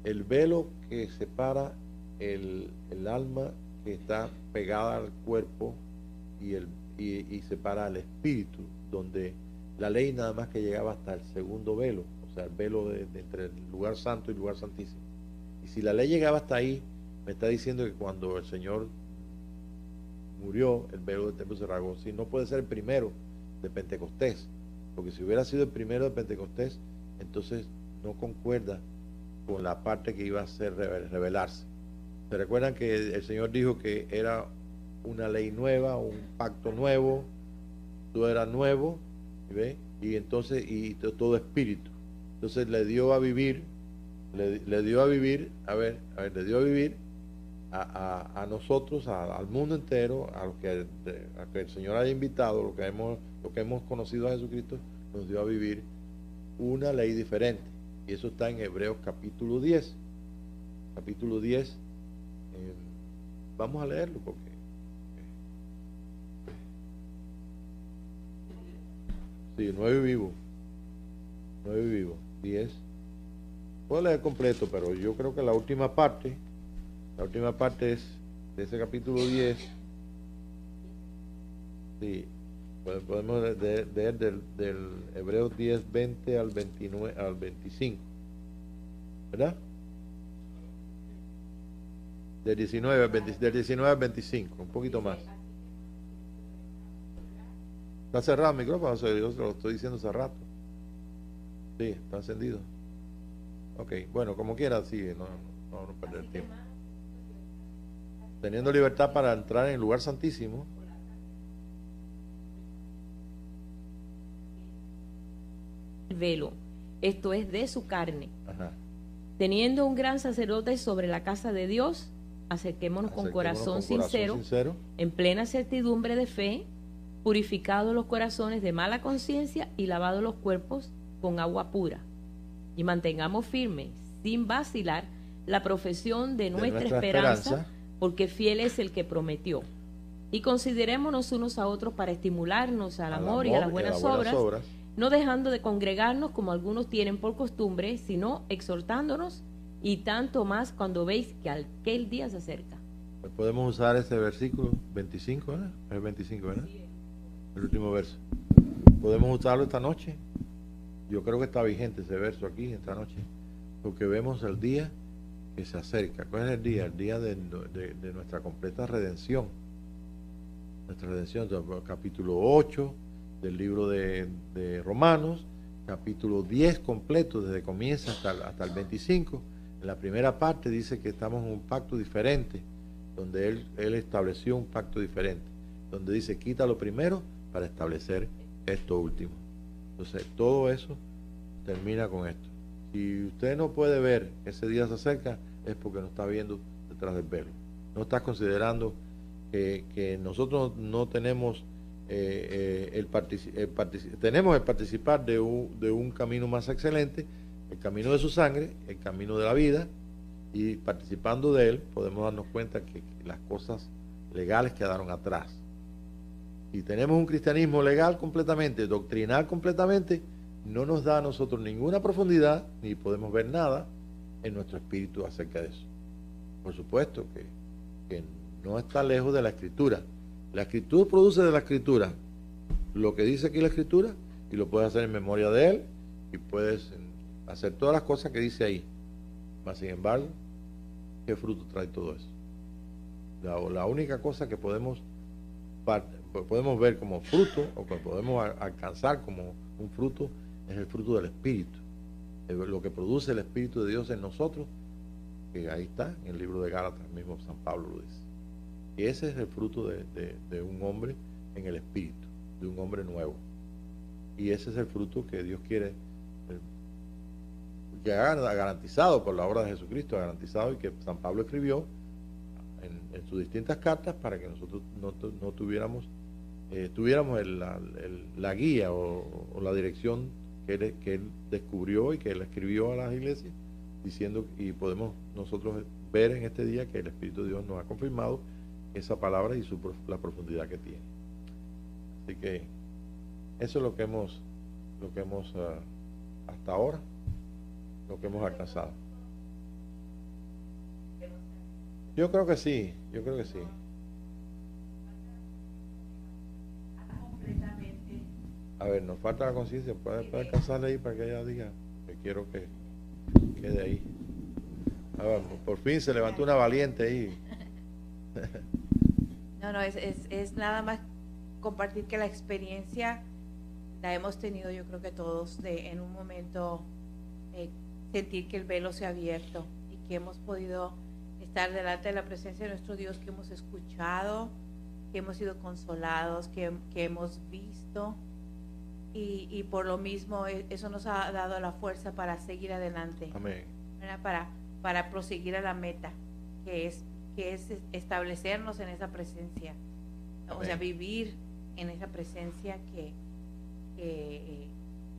el velo que separa el alma que está pegada al cuerpo y separa al espíritu, donde la ley nada más que llegaba hasta el segundo velo, o sea, el velo de entre el lugar santo y el lugar santísimo. Y si la ley llegaba hasta ahí, me está diciendo que cuando el Señor murió, el velo del templo se rasgó. Si no puede ser el primero de Pentecostés, porque si hubiera sido el primero de Pentecostés, entonces no concuerda con la parte que iba a ser revelarse. ¿Se recuerdan que el Señor dijo que era una ley nueva, un pacto nuevo, todo era nuevo, ¿ve? Y entonces, y todo espíritu. Entonces le dio a vivir, le dio a vivir a nosotros, al mundo entero, a que el Señor haya invitado, lo que hemos conocido a Jesucristo, nos dio a vivir una ley diferente. Y eso está en Hebreos capítulo 10. Capítulo 10. Vamos a leerlo porque sí, 9 vivo 10. Puedo leer completo, pero yo creo que la última parte es de ese capítulo 10. Sí, podemos leer del Hebreos 10, 20 al 29 al 25, ¿verdad? Del 19 al 25, un poquito más. ¿Está cerrado el micrófono? Yo se lo estoy diciendo hace rato. Sí, está encendido. Ok, bueno, como quiera, sigue, no perder tiempo. teniendo libertad para entrar en el lugar santísimo. El velo, esto es de su carne. Ajá. Teniendo un gran sacerdote sobre la casa de Dios, acerquémonos con corazón sincero, en plena certidumbre de fe, purificados los corazones de mala conciencia y lavados los cuerpos con agua pura. Y mantengamos firme, sin vacilar, la profesión de nuestra esperanza, porque fiel es el que prometió. Y considerémonos unos a otros para estimularnos al amor y a las buenas obras, no dejando de congregarnos como algunos tienen por costumbre, sino exhortándonos, y tanto más cuando veis que aquel día se acerca. Pues podemos usar ese versículo 25, ¿verdad? Es el 25, ¿verdad? El último verso. ¿Podemos usarlo esta noche? Yo creo que está vigente ese verso aquí, esta noche, porque vemos el día que se acerca. ¿Cuál es el día? El día de nuestra completa redención. Nuestra redención, capítulo 8 del libro de Romanos, capítulo 10 completo, desde comienza hasta el 25. En la primera parte dice que estamos en un pacto diferente, donde él estableció un pacto diferente, donde dice, quita lo primero para establecer esto último. Entonces, todo eso termina con esto. Si usted no puede ver que ese día se acerca, es porque no está viendo detrás del velo. No está considerando que nosotros no tenemos tenemos el participar de un camino más excelente, el camino de su sangre, el camino de la vida, y participando de él podemos darnos cuenta que las cosas legales quedaron atrás. Si tenemos un cristianismo legal completamente, doctrinal completamente, no nos da a nosotros ninguna profundidad, ni podemos ver nada en nuestro espíritu acerca de eso. Por supuesto que no está lejos de la Escritura. La Escritura produce de la Escritura lo que dice aquí la Escritura, y lo puedes hacer en memoria de él, y puedes hacer todas las cosas que dice ahí. Mas sin embargo, ¿qué fruto trae todo eso? La única cosa que podemos ver como fruto, o que podemos alcanzar como un fruto, es el fruto del Espíritu. Lo que produce el Espíritu de Dios en nosotros, que ahí está, en el libro de Gálatas, mismo San Pablo lo dice. Y ese es el fruto de un hombre en el Espíritu, de un hombre nuevo. Y ese es el fruto que Dios quiere, que ha garantizado por la obra de Jesucristo, ha garantizado, y que San Pablo escribió en sus distintas cartas para que nosotros no tuviéramos la guía o la dirección que él descubrió y que él escribió a las iglesias, diciendo, y podemos nosotros ver en este día que el Espíritu de Dios nos ha confirmado esa palabra y la profundidad que tiene. Así que eso es lo que hemos hasta ahora, lo que hemos alcanzado. Yo creo que sí. A ver, nos falta la conciencia. ¿Puede alcanzarle ahí para que ella diga? Que quiero que quede ahí. A ver, por fin se levantó una valiente ahí. No, es nada más compartir que la experiencia la hemos tenido, yo creo que todos, de en un momento sentir que el velo se ha abierto y que hemos podido estar delante de la presencia de nuestro Dios, que hemos escuchado, que hemos sido consolados, que hemos visto, y por lo mismo eso nos ha dado la fuerza para seguir adelante. Amén. Para proseguir a la meta, que es establecernos en esa presencia. Amén. O sea, vivir en esa presencia que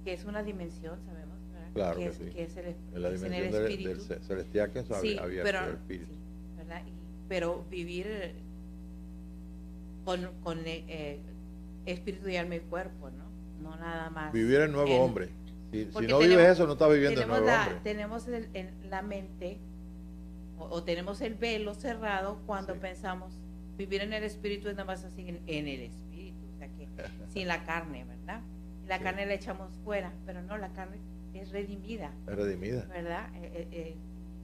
es una dimensión, sabemos, ¿verdad? Claro que sí. Que es la dimensión el espíritu del celestial, que es abierto el espíritu. Sí, ¿verdad? Pero vivir con espíritu y alma y cuerpo, no nada más. Vivir el nuevo hombre. Si no vives eso, no estás viviendo el nuevo hombre. Tenemos en la mente, o tenemos el velo cerrado cuando pensamos vivir en el espíritu es nada más así en el espíritu, o sea que sin la carne, ¿verdad? La carne la echamos fuera, pero no, la carne es redimida. Es redimida. ¿Verdad?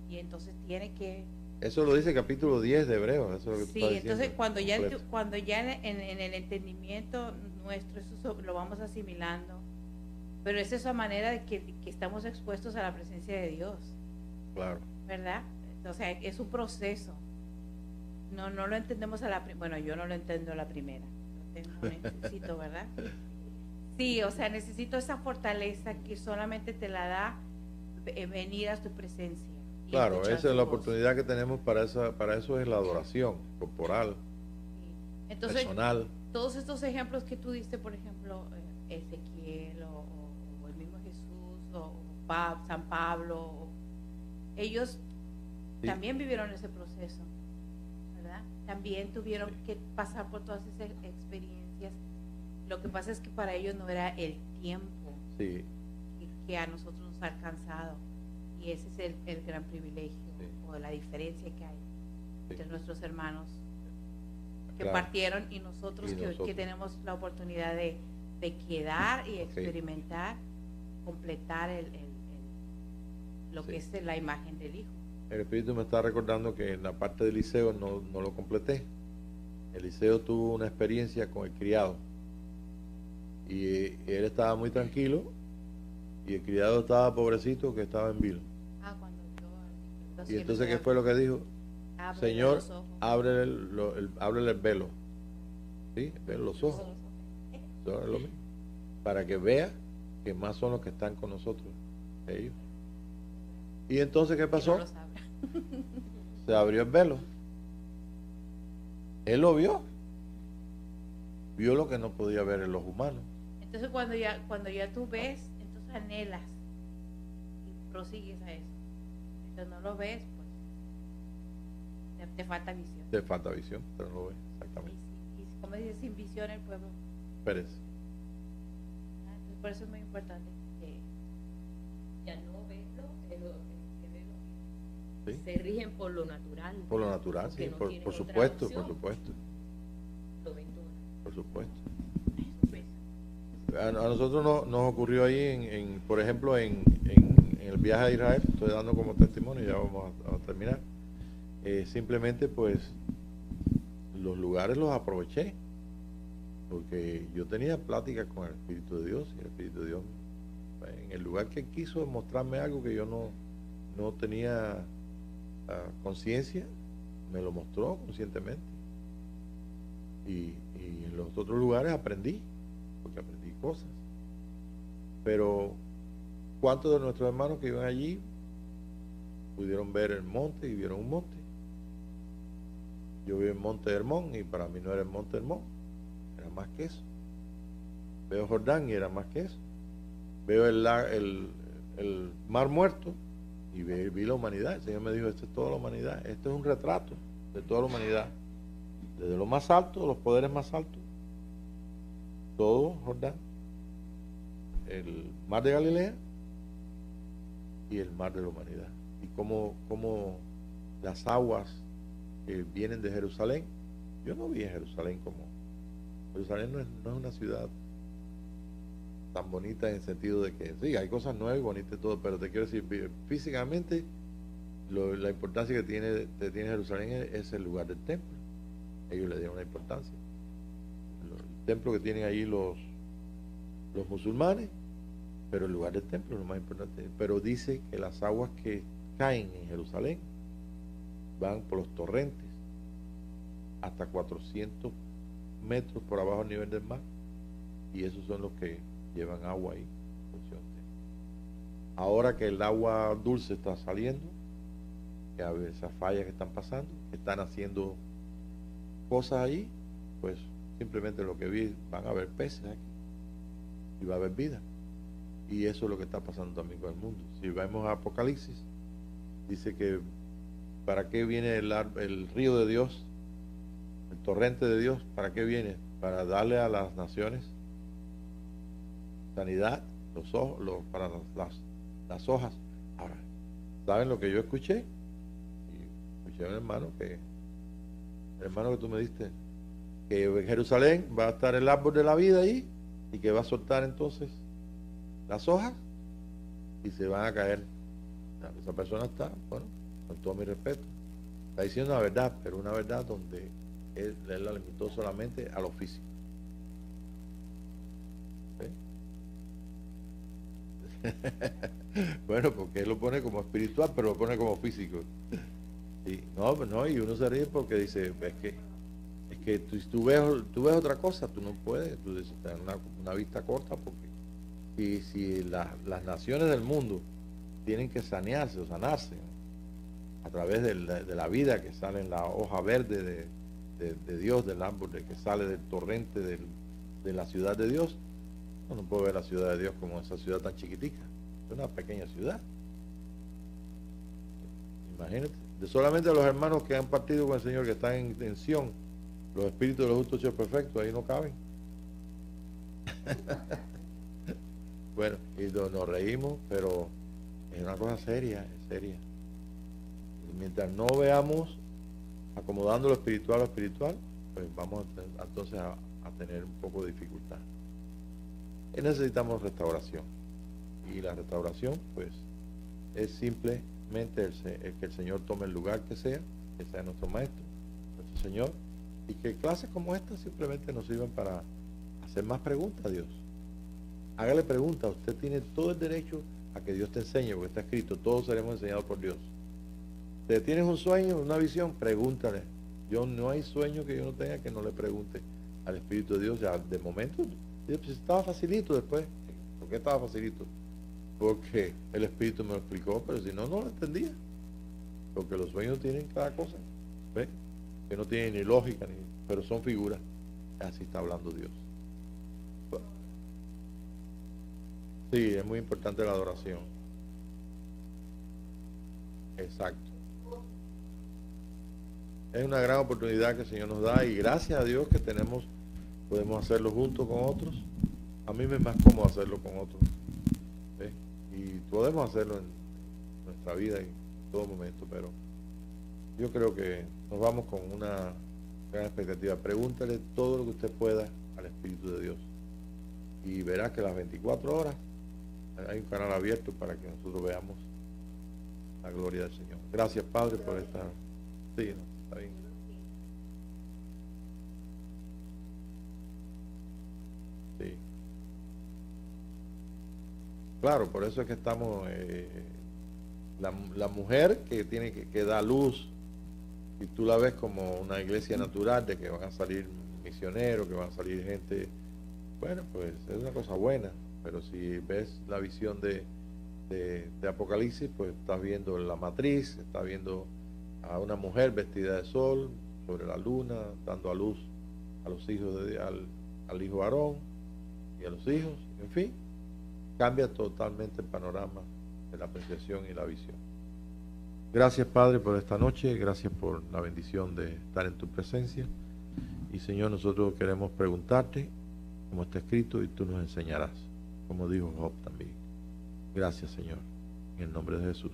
Y entonces tiene que... Eso lo dice el capítulo 10 de Hebreos. Eso es lo que sí, entonces cuando ya en el entendimiento nuestro eso lo vamos asimilando, pero es esa manera de que estamos expuestos a la presencia de Dios. Claro. ¿Verdad? O sea, es un proceso. no lo entendemos a la primera. Bueno, yo no lo entiendo a la primera. Lo necesito, ¿verdad? Sí, o sea, necesito esa fortaleza que solamente te la da venir a tu presencia. Claro, esa es la oportunidad que tenemos para eso es la adoración corporal, sí. Entonces, personal. Todos estos ejemplos que tú diste, por ejemplo, Ezequiel o el mismo Jesús o San Pablo, ellos sí. también vivieron ese proceso, ¿verdad? También tuvieron sí. que pasar por todas esas experiencias. Lo que pasa es que para ellos no era el tiempo sí. que a nosotros nos ha alcanzado. Y ese es el gran privilegio o la diferencia que hay entre nuestros hermanos que partieron y nosotros que tenemos la oportunidad de quedar y experimentar, completar lo que es la imagen del Hijo. El Espíritu me está recordando que en la parte de Eliseo no lo completé. Eliseo tuvo una experiencia con el criado y él estaba muy tranquilo y el criado estaba pobrecito que estaba en vilo. Cuando y entonces ¿qué fue lo que dijo? Señor, ábrele el velo. ¿Sí? Velo los ojos. Eso es lo mismo. Para que vea que más son los que están con nosotros, ellos. Y entonces ¿qué pasó? Se abrió el velo. Él lo vio. Vio lo que no podía ver en los humanos. Entonces cuando ya tú ves, entonces anhelas y prosigues a eso. Entonces no lo ves, pues te falta visión. Te falta visión, pero no lo ves, exactamente. Y como dice, sin visión el pueblo perece. Entonces por eso es muy importante que ya no verlo, ¿sí? Se rigen por lo natural. Por lo natural, sí, no por supuesto, por supuesto. Lo ven todo. Por supuesto. A nosotros nos ocurrió ahí, por ejemplo, en el viaje a Israel, estoy dando como testimonio, ya vamos a terminar. Simplemente, pues, los lugares los aproveché, porque yo tenía pláticas con el Espíritu de Dios, y el Espíritu de Dios, en el lugar que quiso mostrarme algo que yo no tenía conciencia, me lo mostró conscientemente. Y en los otros lugares aprendí, porque aprendí cosas. Pero ¿cuántos de nuestros hermanos que iban allí pudieron ver el monte y vieron un monte? Yo vi el monte Hermón y para mí no era el monte Hermón, era más que eso. Veo Jordán y era más que eso. Veo el mar muerto y vi la humanidad. El Señor me dijo, esto es toda la humanidad, esto es un retrato de toda la humanidad, desde lo más alto, los poderes más altos, todo Jordán, el mar de Galilea y el mar de la humanidad, y cómo las aguas que vienen de Jerusalén. Yo no vi en Jerusalén como Jerusalén no es una ciudad tan bonita en el sentido de que sí, hay cosas nuevas y bonitas y todo, pero te quiero decir, físicamente la importancia que tiene Jerusalén es el lugar del templo. Ellos le dieron una importancia. El templo que tienen ahí los musulmanes, pero el lugar del templo es lo más importante. Pero dice que las aguas que caen en Jerusalén van por los torrentes hasta 400 metros por abajo del nivel del mar, y esos son los que llevan agua ahí. Ahora que el agua dulce está saliendo, que a veces esas fallas que están pasando, que están haciendo cosas ahí, pues simplemente lo que vi, van a haber peces aquí y va a haber vida. Y eso es lo que está pasando también con el mundo. Si vemos a Apocalipsis, dice que ¿para qué viene el río de Dios, el torrente de Dios? ¿Para qué viene? Para darle a las naciones sanidad, para las hojas. Ahora, ¿saben lo que yo escuché? Y escuché a un hermano que tú me diste, que en Jerusalén va a estar el árbol de la vida ahí y que va a soltar entonces las hojas y se van a caer. Esa persona está, bueno, con todo mi respeto, está diciendo la verdad, pero una verdad donde él la limitó solamente a lo físico. Bueno, porque él lo pone como espiritual, pero lo pone como físico. Sí, no, pues no, y uno se ríe porque dice, es que tú ves otra cosa, tú no puedes, tú dices, tener una vista corta, porque si las naciones del mundo tienen que sanearse o sanarse, ¿no?, a través de la vida que sale en la hoja verde de Dios, del árbol que sale del torrente de la ciudad de Dios. No puedo ver la ciudad de Dios como esa ciudad tan chiquitica, es una pequeña ciudad. Imagínate, de solamente los hermanos que han partido con el Señor, que están en Sión, los espíritus de los justos hechos perfectos, ahí no caben. Bueno, y nos reímos, pero es una cosa seria, es seria. Y mientras no veamos acomodando lo espiritual a lo espiritual, pues vamos entonces a tener un poco de dificultad. Y necesitamos restauración. Y la restauración, pues, es simplemente el que el Señor tome el lugar que sea nuestro Maestro, nuestro Señor, y que clases como esta simplemente nos sirvan para hacer más preguntas a Dios. Hágale preguntas, usted tiene todo el derecho a que Dios te enseñe, porque está escrito, todos seremos enseñados por Dios. Si tienes un sueño, una visión, pregúntale. No hay sueño que yo no tenga que no le pregunte al Espíritu de Dios. Ya de momento, pues estaba facilito después. ¿Por qué estaba facilito? Porque el Espíritu me lo explicó, pero si no, no lo entendía. Porque los sueños tienen cada cosa, ¿ves? Que no tienen ni lógica, pero son figuras. Así está hablando Dios. Sí, es muy importante la adoración. Exacto. Es una gran oportunidad que el Señor nos da, y gracias a Dios que podemos hacerlo juntos con otros. A mí me es más cómodo hacerlo con otros, ¿ves? Y podemos hacerlo en nuestra vida en todo momento, pero yo creo que nos vamos con una gran expectativa. Pregúntale todo lo que usted pueda al Espíritu de Dios y verá que las 24 horas hay un canal abierto para que nosotros veamos la gloria del Señor. Gracias, Padre, por esta... Sí, está bien. Sí. Claro, por eso es que estamos... la mujer que tiene que dar luz, y tú la ves como una iglesia natural, de que van a salir misioneros, que van a salir gente... Bueno, pues es una cosa buena, pero si ves la visión de Apocalipsis, pues estás viendo la matriz, estás viendo a una mujer vestida de sol sobre la luna, dando a luz a los hijos al hijo Aarón y a los hijos, en fin, cambia totalmente el panorama de la apreciación y la visión. Gracias, Padre, por esta noche, gracias por la bendición de estar en tu presencia, y Señor, nosotros queremos preguntarte como está escrito, y tú nos enseñarás, como dijo Job también. Gracias, Señor, en el nombre de Jesús.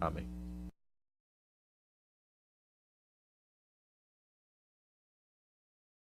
Amén.